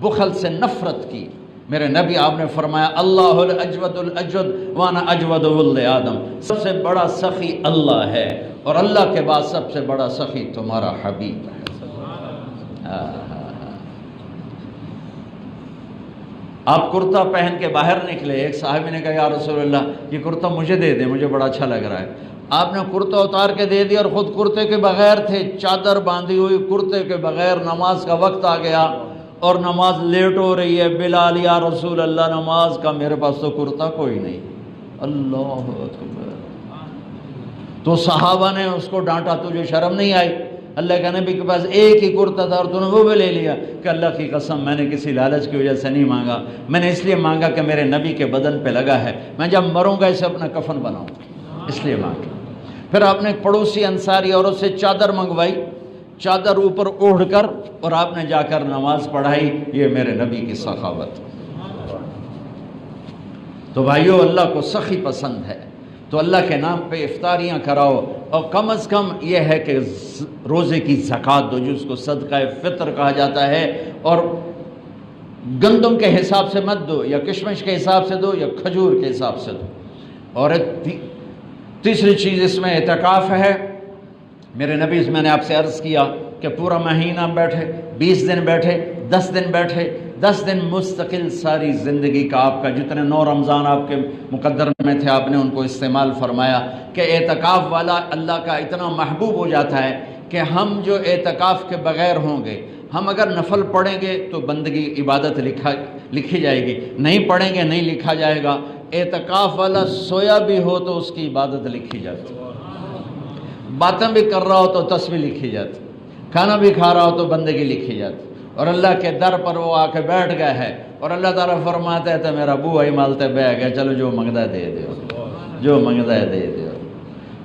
Speaker 1: بخل سے نفرت کی۔ میرے نبی آپ نے فرمایا اللہ الاجود الاجود وانا اجود ولد آدم، سب سے بڑا سخی اللہ ہے اور اللہ کے بعد سب سے بڑا سخی تمہارا حبیب ہے۔ آپ کرتا پہن کے باہر نکلے، ایک صاحب نے کہا یا رسول اللہ یہ کرتا مجھے دے دیں، مجھے بڑا اچھا لگ رہا ہے۔ آپ نے کرتا اتار کے دے دیا اور خود کرتے کے بغیر تھے، چادر باندھی ہوئی کرتے کے بغیر، نماز کا وقت آ گیا اور نماز لیٹ ہو رہی ہے۔ بلال یا رسول اللہ نماز کا، میرے پاس تو کرتا کوئی نہیں۔ اللہ اکبر۔ تو صحابہ نے اس کو ڈانٹا، تجھے شرم نہیں آئی؟ اللہ کے نبی کے پاس ایک ہی کرتا تھا اور تو نے وہ بھی لے لیا کہ اللہ کی قسم میں نے کسی لالچ کی وجہ سے نہیں مانگا، میں نے اس لیے مانگا کہ میرے نبی کے بدن پہ لگا ہے، میں جب مروں گا اسے اپنا کفن بناؤں، اس لیے مانگا۔ پھر آپ نے ایک پڑوسی انصاری عورت سے چادر منگوائی، چادر اوپر اوڑھ کر، اور آپ نے جا کر نماز پڑھائی۔ یہ میرے نبی کی سخاوت۔ تو بھائیو اللہ کو سخی پسند ہے، تو اللہ کے نام پہ افطاریاں کراؤ، اور کم از کم یہ ہے کہ روزے کی زکوٰۃ دو، جس کو صدقہ فطر کہا جاتا ہے، اور گندم کے حساب سے مت دو، یا کشمش کے حساب سے دو، یا کھجور کے حساب سے دو۔ اور تیسری چیز اس میں اعتکاف ہے۔ میرے نبی میں نے آپ سے عرض کیا کہ پورا مہینہ بیٹھے، 20 دن بیٹھے، 10 دن بیٹھے، 10 دن مستقل ساری زندگی کا آپ کا جتنے 9 رمضان آپ کے مقدر میں تھے آپ نے ان کو استعمال فرمایا کہ اعتکاف والا اللہ کا اتنا محبوب ہو جاتا ہے کہ ہم جو اعتکاف کے بغیر ہوں گے، ہم اگر نفل پڑھیں گے تو بندگی عبادت لکھی جائے گی، نہیں پڑھیں گے نہیں لکھا جائے گا۔ اعتکاف والا سویا بھی ہو تو اس کی عبادت لکھی جاتی، باتیں بھی کر رہا ہو تو تسبیح لکھی جاتی، کھانا بھی کھا رہا ہو تو بندگی لکھی جاتی۔ اور اللہ کے در پر وہ آ کے بیٹھ گئے ہے اور اللہ تعالیٰ فرماتا ہے تو میرا بوہا ہی مالتے بہ گیا، چلو جو منگتا ہے دے دیو، جو منگتا ہے دے دیو۔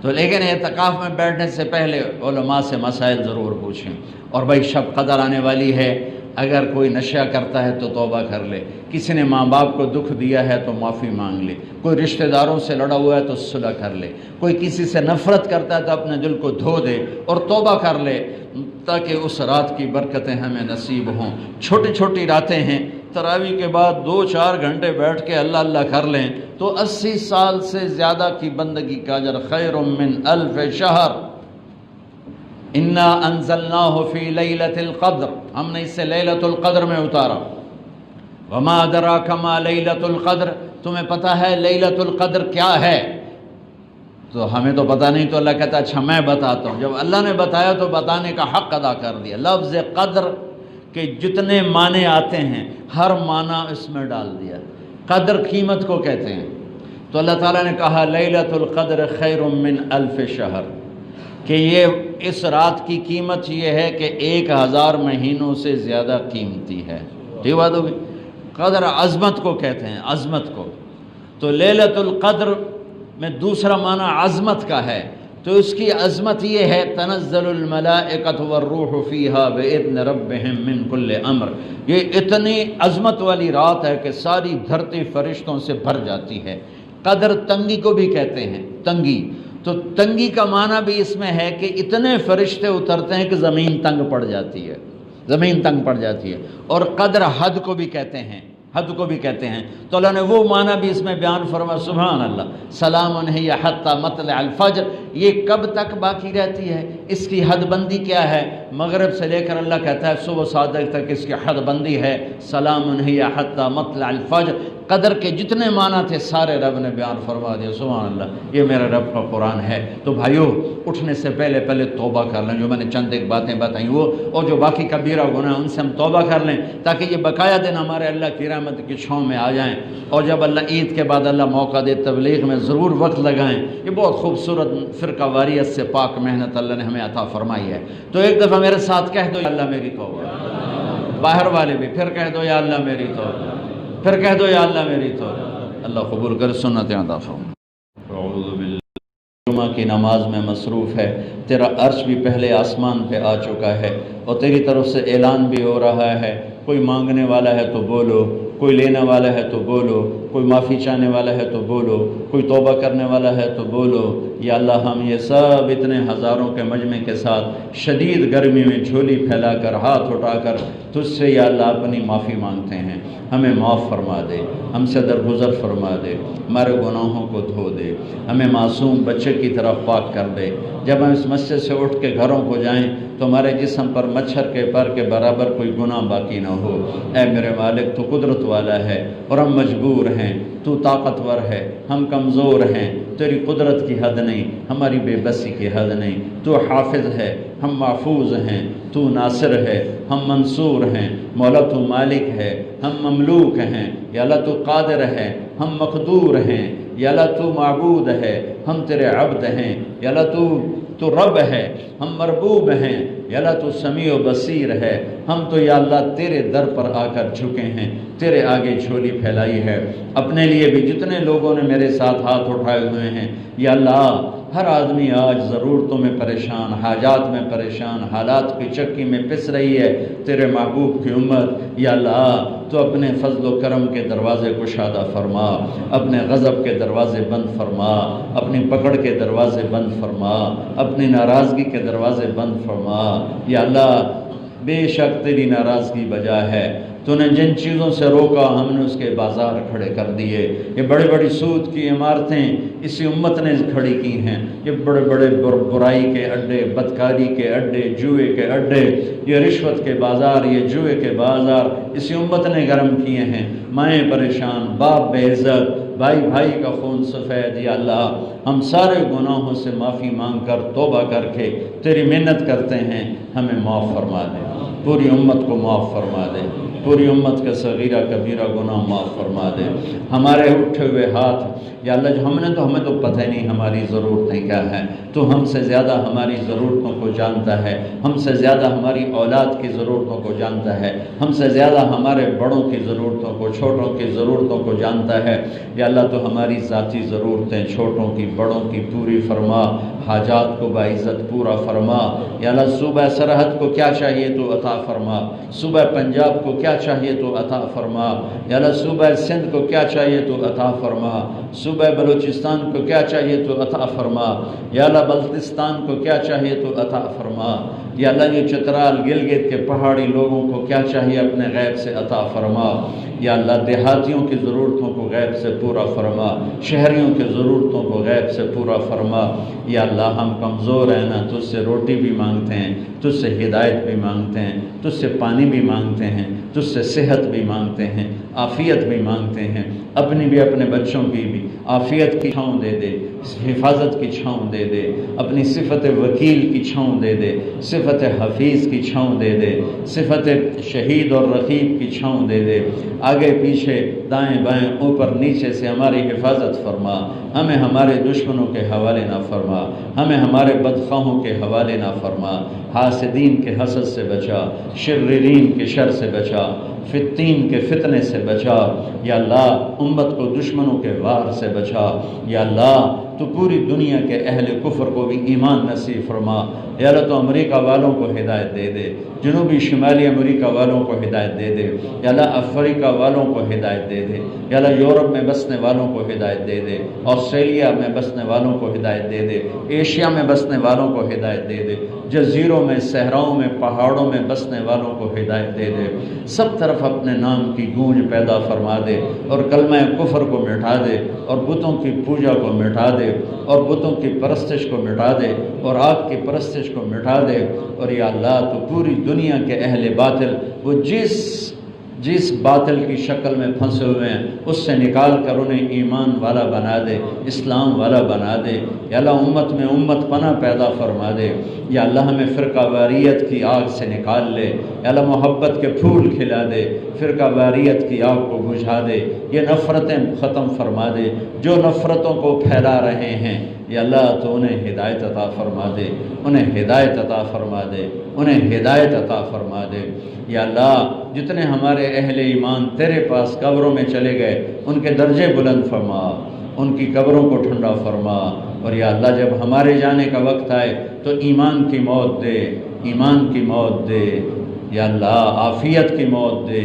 Speaker 1: تو لیکن اعتکاف میں بیٹھنے سے پہلے علماء سے مسائل ضرور پوچھیں۔ اور بھائی شب قدر آنے والی ہے، اگر کوئی نشہ کرتا ہے تو توبہ کر لے، کسی نے ماں باپ کو دکھ دیا ہے تو معافی مانگ لے، کوئی رشتہ داروں سے لڑا ہوا ہے تو صلح کر لے، کوئی کسی سے نفرت کرتا ہے تو اپنے دل کو دھو دے اور توبہ کر لے، تاکہ اس رات کی برکتیں ہمیں نصیب ہوں۔ چھوٹی چھوٹی راتیں ہیں، تراویح کے بعد 2-4 گھنٹے بیٹھ کے اللہ اللہ کر لیں تو 80 سال سے زیادہ کی بندگی کا اجر خیر من 1000 شہر۔ انا انزلناہ فی لیلۃ القدر، ہم نے اسے لیلۃ القدر میں اتارا۔ وما ادراک ما لیلۃ القدر، تمہیں پتہ ہے لیلۃ القدر کیا ہے؟ تو ہمیں تو پتہ نہیں، تو اللہ کہتا ہے اچھا میں بتاتا ہوں۔ جب اللہ نے بتایا تو بتانے کا حق ادا کر دیا۔ لفظ قدر کے جتنے معنی آتے ہیں ہر معنی اس میں ڈال دیا۔ قدر قیمت کو کہتے ہیں، تو اللہ تعالیٰ نے کہا لیلۃ القدر خیر من 1000 شہر، کہ یہ اس رات کی قیمت یہ ہے کہ 1000 مہینوں سے زیادہ قیمتی ہے۔ ٹھیک بات ہوگی؟ قدر عظمت کو کہتے ہیں، عظمت کو۔ تو لیلۃ القدر میں دوسرا معنی عظمت کا ہے، تو اس کی عظمت یہ ہے تنزل الملائکۃ والروح فیہا بإذن ربہم من کل امر، یہ اتنی عظمت والی رات ہے کہ ساری دھرتی فرشتوں سے بھر جاتی ہے۔ قدر تنگی کو بھی کہتے ہیں، تنگی، تو تنگی کا معنی بھی اس میں ہے کہ اتنے فرشتے اترتے ہیں کہ زمین تنگ پڑ جاتی ہے، زمین تنگ پڑ جاتی ہے۔ اور قدر حد کو بھی کہتے ہیں، حد کو بھی کہتے ہیں، تو اللہ نے وہ معنی بھی اس میں بیان فرمایا، سبحان اللہ۔ سلام ہی حتی مطلع الفجر، یہ کب تک باقی رہتی ہے، اس کی حد بندی کیا ہے؟ مغرب سے لے کر اللہ کہتا ہے صبح صادق تک اس کی حد بندی ہے۔ سلام ہی حتی مطلع الفجر، قدر کے جتنے معنی تھے سارے رب نے بیان فرما دیا، سبحان اللہ۔ یہ میرا رب کا قرآن ہے۔ تو بھائیو اٹھنے سے پہلے توبہ کر لیں، جو میں نے چند ایک باتیں بتائیں وہ، اور جو باقی کبیرہ گناہ ان سے ہم توبہ کر لیں تاکہ یہ بقایا دن ہمارے اللہ کی رحمت کی چھاؤں میں آ جائیں۔ اور جب اللہ عید کے بعد اللہ موقع دے تبلیغ میں ضرور وقت لگائیں۔ یہ بہت خوبصورت فرقہ واریت سے پاک محنت اللہ نے ہمیں عطا فرمائی ہے۔ تو ایک دفعہ میرے ساتھ کہہ دو یا اللہ میری توبہ، باہر والے بھی پھر کہہ دو یا اللہ میری توبہ، پھر کہہ دو یا اللہ میری توبہ۔ اللہ قبول کر، سنت عطا فرمائے۔ اعوذ باللہ کی نماز میں مصروف ہے، تیرا عرش بھی پہلے آسمان پہ آ چکا ہے اور تیری طرف سے اعلان بھی ہو رہا ہے، کوئی مانگنے والا ہے تو بولو، کوئی لینے والا ہے تو بولو، کوئی معافی چاہنے والا ہے تو بولو، کوئی توبہ کرنے والا ہے تو بولو۔ یا اللہ ہم یہ سب اتنے ہزاروں کے مجمع کے ساتھ شدید گرمی میں جھولی پھیلا کر ہاتھ اٹھا کر تجھ سے یا اللہ اپنی معافی مانگتے ہیں، ہمیں معاف فرما دے، ہم سے درگزر فرما دے، ہمارے گناہوں کو دھو دے، ہمیں معصوم بچے کی طرح پاک کر دے۔ جب ہم اس مسجد سے اٹھ کے گھروں کو جائیں تو ہمارے جسم پر مچھر کے پر کے برابر کوئی گناہ باقی نہ ہو۔ اے میرے مالک تو قدرت والا ہے اور ہم مجبور ہیں، تو طاقتور ہے، ہم کمزور ہیں، تیری قدرت کی حد نہیں، ہماری بے بسی کی حد نہیں۔ تو حافظ ہے، ہم محفوظ ہیں، تو ناصر ہے، ہم منصور ہیں، مولا تو مالک ہے، ہم مملوک ہیں، یا اللہ تو قادر ہے، ہم مقدور ہیں، یا اللہ تو معبود ہے، ہم تیرے عبد ہیں، یا اللہ تو رب ہے، ہم مربوب ہیں، یا اللہ تو سمیع و بصیر ہے، ہم تو یا اللہ تیرے در پر آ کر جھکے ہیں، تیرے آگے جھولی پھیلائی ہے۔ اپنے لیے بھی جتنے لوگوں نے میرے ساتھ ہاتھ اٹھائے ہوئے ہیں، یا اللہ ہر آدمی آج ضرورتوں میں پریشان، حاجات میں پریشان، حالات کی چکی میں پس رہی ہے، تیرے محبوب کی امت، یا اللہ تو اپنے فضل و کرم کے دروازے کشادہ فرما، اپنے غضب کے دروازے بند فرما، اپنی پکڑ کے دروازے بند فرما، اپنی ناراضگی کے دروازے بند فرما۔ یا اللہ بے شک تیری ناراضگی بجا ہے، تو نے جن چیزوں سے روکا ہم نے اس کے بازار کھڑے کر دیے۔ یہ بڑی بڑی سود کی عمارتیں اسی امت نے کھڑی کی ہیں، یہ بڑے بڑے برائی کے اڈے، بدکاری کے اڈے، جوئے کے اڈے، یہ رشوت کے بازار، یہ جوئے کے بازار اسی امت نے گرم کیے ہیں۔ مائیں پریشان، باپ بے عزت، بھائی بھائی کا خون سفید۔ یا اللہ ہم سارے گناہوں سے معافی مانگ کر توبہ کر کے تیری محنت کرتے ہیں، ہمیں معاف فرما دے، پوری امت کو معاف فرما دے، پوری امت کا صغیرہ کبیرہ گناہ معاف فرما دے۔ ہمارے اٹھے ہوئے ہاتھ یا اللہ جو ہمیں تو پتہ ہی نہیں ہماری ضرورتیں کیا ہیں، تو ہم سے زیادہ ہماری ضرورتوں کو جانتا ہے، ہم سے زیادہ ہماری اولاد کی ضرورتوں کو جانتا ہے، ہم سے زیادہ ہمارے بڑوں کی ضرورتوں کو، چھوٹوں کی ضرورتوں کو جانتا ہے۔ یا اللہ تو ہماری ذاتی ضرورتیں چھوٹوں کی بڑوں کی پوری فرما، حاجات کو باعزت پورا فرما۔ یا اللہ صوبہ سرحد کو کیا چاہیے تو عطا فرما، صوبہ پنجاب کو کیا چاہیے تو عطا فرما، یا اللہ صوبہ سندھ کو کیا چاہیے تو عطا فرما، صوبہ بلوچستان کو کیا چاہیے تو عطا فرما، یا اللہ بلتستان کو کیا چاہیے تو عطا فرما، یا اللہ یہ چترال گلگت کے پہاڑی لوگوں کو کیا چاہیے اپنے غیب سے عطا فرما۔ یا اللہ دیہاتیوں کی ضرورتوں کو غیب سے پورا فرما، شہریوں کی ضرورتوں کو غیب سے پورا فرما۔ یا اللہ ہم کمزور ہیں نا، تجھ سے روٹی بھی مانگتے ہیں، تجھ سے ہدایت بھی مانگتے ہیں، تجھ سے پانی بھی مانگتے ہیں، تجھ سے صحت بھی مانگتے ہیں، عافیت بھی مانگتے ہیں، اپنی بھی اپنے بچوں کی بھی عافیت کی چھاؤں دے دے، حفاظت کی چھاؤں دے دے، اپنی صفت وکیل کی چھاؤں دے دے، صفت حفیظ کی چھاؤں دے دے، صفت شہید اور رقیب کی چھاؤں دے دے، آگے پیچھے دائیں بائیں اوپر نیچے سے ہماری حفاظت فرما، ہمیں ہمارے دشمنوں کے حوالے نہ فرما، ہمیں ہمارے بدخواہوں کے حوالے نہ فرما، حاسدین کے حسد سے بچا، شررین کے شر سے بچا، فتین کے فتنے سے بچا۔ یا اللہ امت کو دشمنوں کے وار سے بچا۔ یا اللہ تو پوری دنیا کے اہل کفر کو بھی ایمان نصیب فرما۔ یا اللہ تو امریکہ والوں کو ہدایت دے دے، جنوبی شمالی امریکہ والوں کو ہدایت دے دے، یا اللہ افریقہ والوں کو ہدایت دے دے، یا اللہ یورپ میں بسنے والوں کو ہدایت دے دے، آسٹریلیا میں بسنے والوں کو ہدایت دے دے، ایشیا میں بسنے والوں کو ہدایت دے دے، جزیروں میں، صحراؤں میں، پہاڑوں میں بسنے والوں کو ہدایت دے دے، سب طرف اپنے نام کی گونج پیدا فرما دے اور کلمہ کفر کو مٹا دے اور بتوں کی پوجا کو مٹا دے اور بتوں کی پرستش کو مٹا دے اور آگ کی پرستش کو مٹا دے۔ اور یا اللہ تو پوری دنیا کے اہل باطل وہ جس باطل کی شکل میں پھنسے ہوئے ہیں اس سے نکال کر انہیں ایمان والا بنا دے، اسلام والا بنا دے۔ یا اللہ امت میں امت پناہ پیدا فرما دے۔ یا اللہ ہمیں فرقہ واریت کی آگ سے نکال لے، یا اللہ محبت کے پھول کھلا دے، فرقہ واریت کی آگ کو بجھا دے، یہ نفرتیں ختم فرما دے جو نفرتوں کو پھیلا رہے ہیں۔ یا اللہ تو انہیں ہدایت عطا فرما دے، انہیں ہدایت عطا فرما دے، انہیں ہدایت عطا فرما دے۔ یا اللہ جتنے ہمارے اہل ایمان تیرے پاس قبروں میں چلے گئے ان کے درجے بلند فرما، ان کی قبروں کو ٹھنڈا فرما، اور یا اللہ جب ہمارے جانے کا وقت آئے تو ایمان کی موت دے، ایمان کی موت دے، یا اللہ عافیت کی موت دے،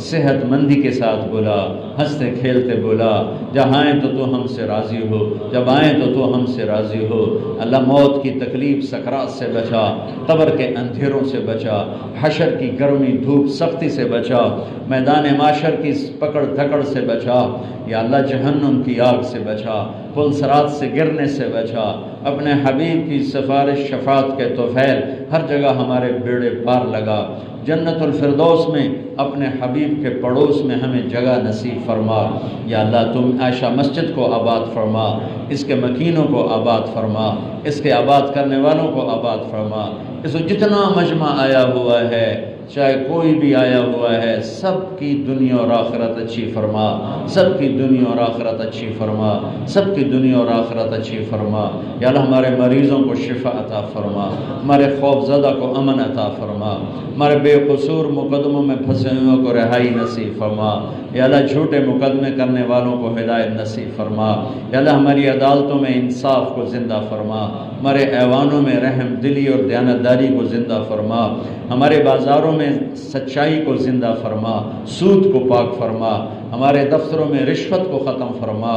Speaker 1: صحت مندی کے ساتھ بلا، ہنستے کھیلتے بلا، جب آئیں تو تو ہم سے راضی ہو، جب آئیں تو تو ہم سے راضی ہو۔ اللہ موت کی تکلیف سکرات سے بچا، قبر کے اندھیروں سے بچا، حشر کی گرمی دھوپ سختی سے بچا، میدان معاشر کی پکڑ دھکڑ سے بچا، یا اللہ جہنم کی آگ سے بچا، پل صراط سے گرنے سے بچا، اپنے حبیب کی سفارش شفاعت کے طفیل ہر جگہ ہمارے بیڑے پار لگا، جنت الفردوس میں اپنے حبیب کے پڑوس میں ہمیں جگہ نصیب فرما۔ یا اللہ تم عائشہ مسجد کو آباد فرما، اس کے مکینوں کو آباد فرما، اس کے آباد کرنے والوں کو آباد فرما، اس کو جتنا مجمع آیا ہوا ہے، چاہے کوئی بھی آیا ہوا ہے، سب کی دنیا اور آخرت اچھی فرما، سب کی دنیا اور آخرت اچھی فرما، سب کی دنیا اور آخرت اچھی فرما۔ یا اللہ ہمارے مریضوں کو شفا عطا فرما، ہمارے خوف زدہ کو امن عطا فرما، ہمارے بے قصور مقدموں میں پھنسے ہوئے کو رہائی نصیب فرما، یا اللہ جھوٹے مقدمے کرنے والوں کو ہدایت نصیب فرما، یا اللہ ہماری عدالتوں میں انصاف کو زندہ فرما، ہمارے ایوانوں میں رحم دلی اور دیانتداری کو زندہ فرما، ہمارے بازاروں میں سچائی کو زندہ فرما، سود کو پاک فرما، ہمارے دفتروں میں رشوت کو ختم فرما،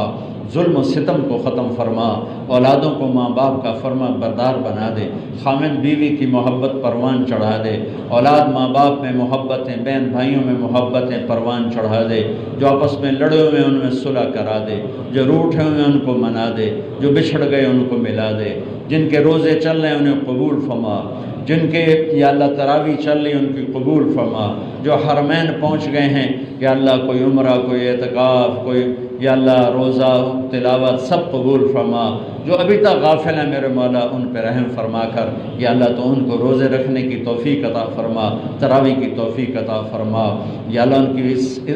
Speaker 1: ظلم و ستم کو ختم فرما، اولادوں کو ماں باپ کا فرما بردار بنا دے، خامد بیوی کی محبت پروان چڑھا دے، اولاد ماں باپ میں محبتیں، بہن بھائیوں میں محبتیں پروان چڑھا دے، جو آپس میں لڑے ہوئے ان میں صلح کرا دے، جو روٹھے ہوئے ان کو منا دے، جو بچھڑ گئے ان کو ملا دے، جن کے روزے چل رہے ہیں انہیں قبول فرما، جن کے یا اللہ تراویح چل رہی ان کی قبول فرما، جو حرمین پہنچ گئے ہیں یا اللہ کوئی عمرہ، کوئی اعتکاف، کوئی یا اللہ روزہ تلاوت سب قبول فرما، جو ابھی تک غافل ہیں میرے مولا ان پہ رحم فرما کر یا اللہ تو ان کو روزے رکھنے کی توفیق عطا فرما، تراویح کی توفیق عطا فرما، یا اللہ ان کی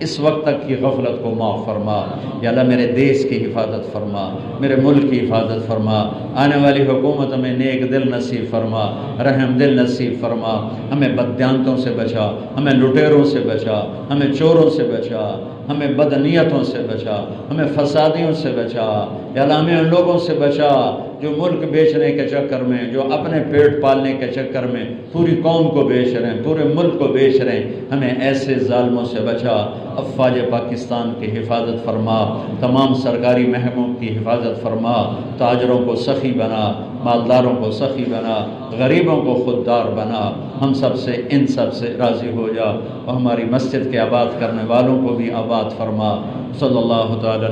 Speaker 1: اس وقت تک کی غفلت کو معاف فرما، یا اللہ میرے دیش کی حفاظت فرما، میرے ملک کی حفاظت فرما، آنے والی حکومت میں نیک دل نصیب فرما، رحم دل نصیب فرما، ہمیں بددیانتوں سے بچا، ہمیں لٹیروں سے بچا، ہمیں چوروں سے بچا، ہمیں بدنیتوں سے بچا، ہمیں فسادیوں سے بچا، یا اللہ ہمیں ان لوگوں سے بچا جو ملک بیچنے کے چکر میں، جو اپنے پیٹ پالنے کے چکر میں پوری قوم کو بیچ رہے ہیں، پورے ملک کو بیچ رہے ہیں، ہمیں ایسے ظالموں سے بچا۔ افواج پاکستان کی حفاظت فرما، تمام سرکاری محکموں کی حفاظت فرما، تاجروں کو سخی بنا، مالداروں کو سخی بنا، غریبوں کو خوددار بنا، ہم سب سے ان سب سے راضی ہو جا، اور ہماری مسجد کے آباد کرنے والوں کو بھی آباد فرما۔ صلی اللہ تعالی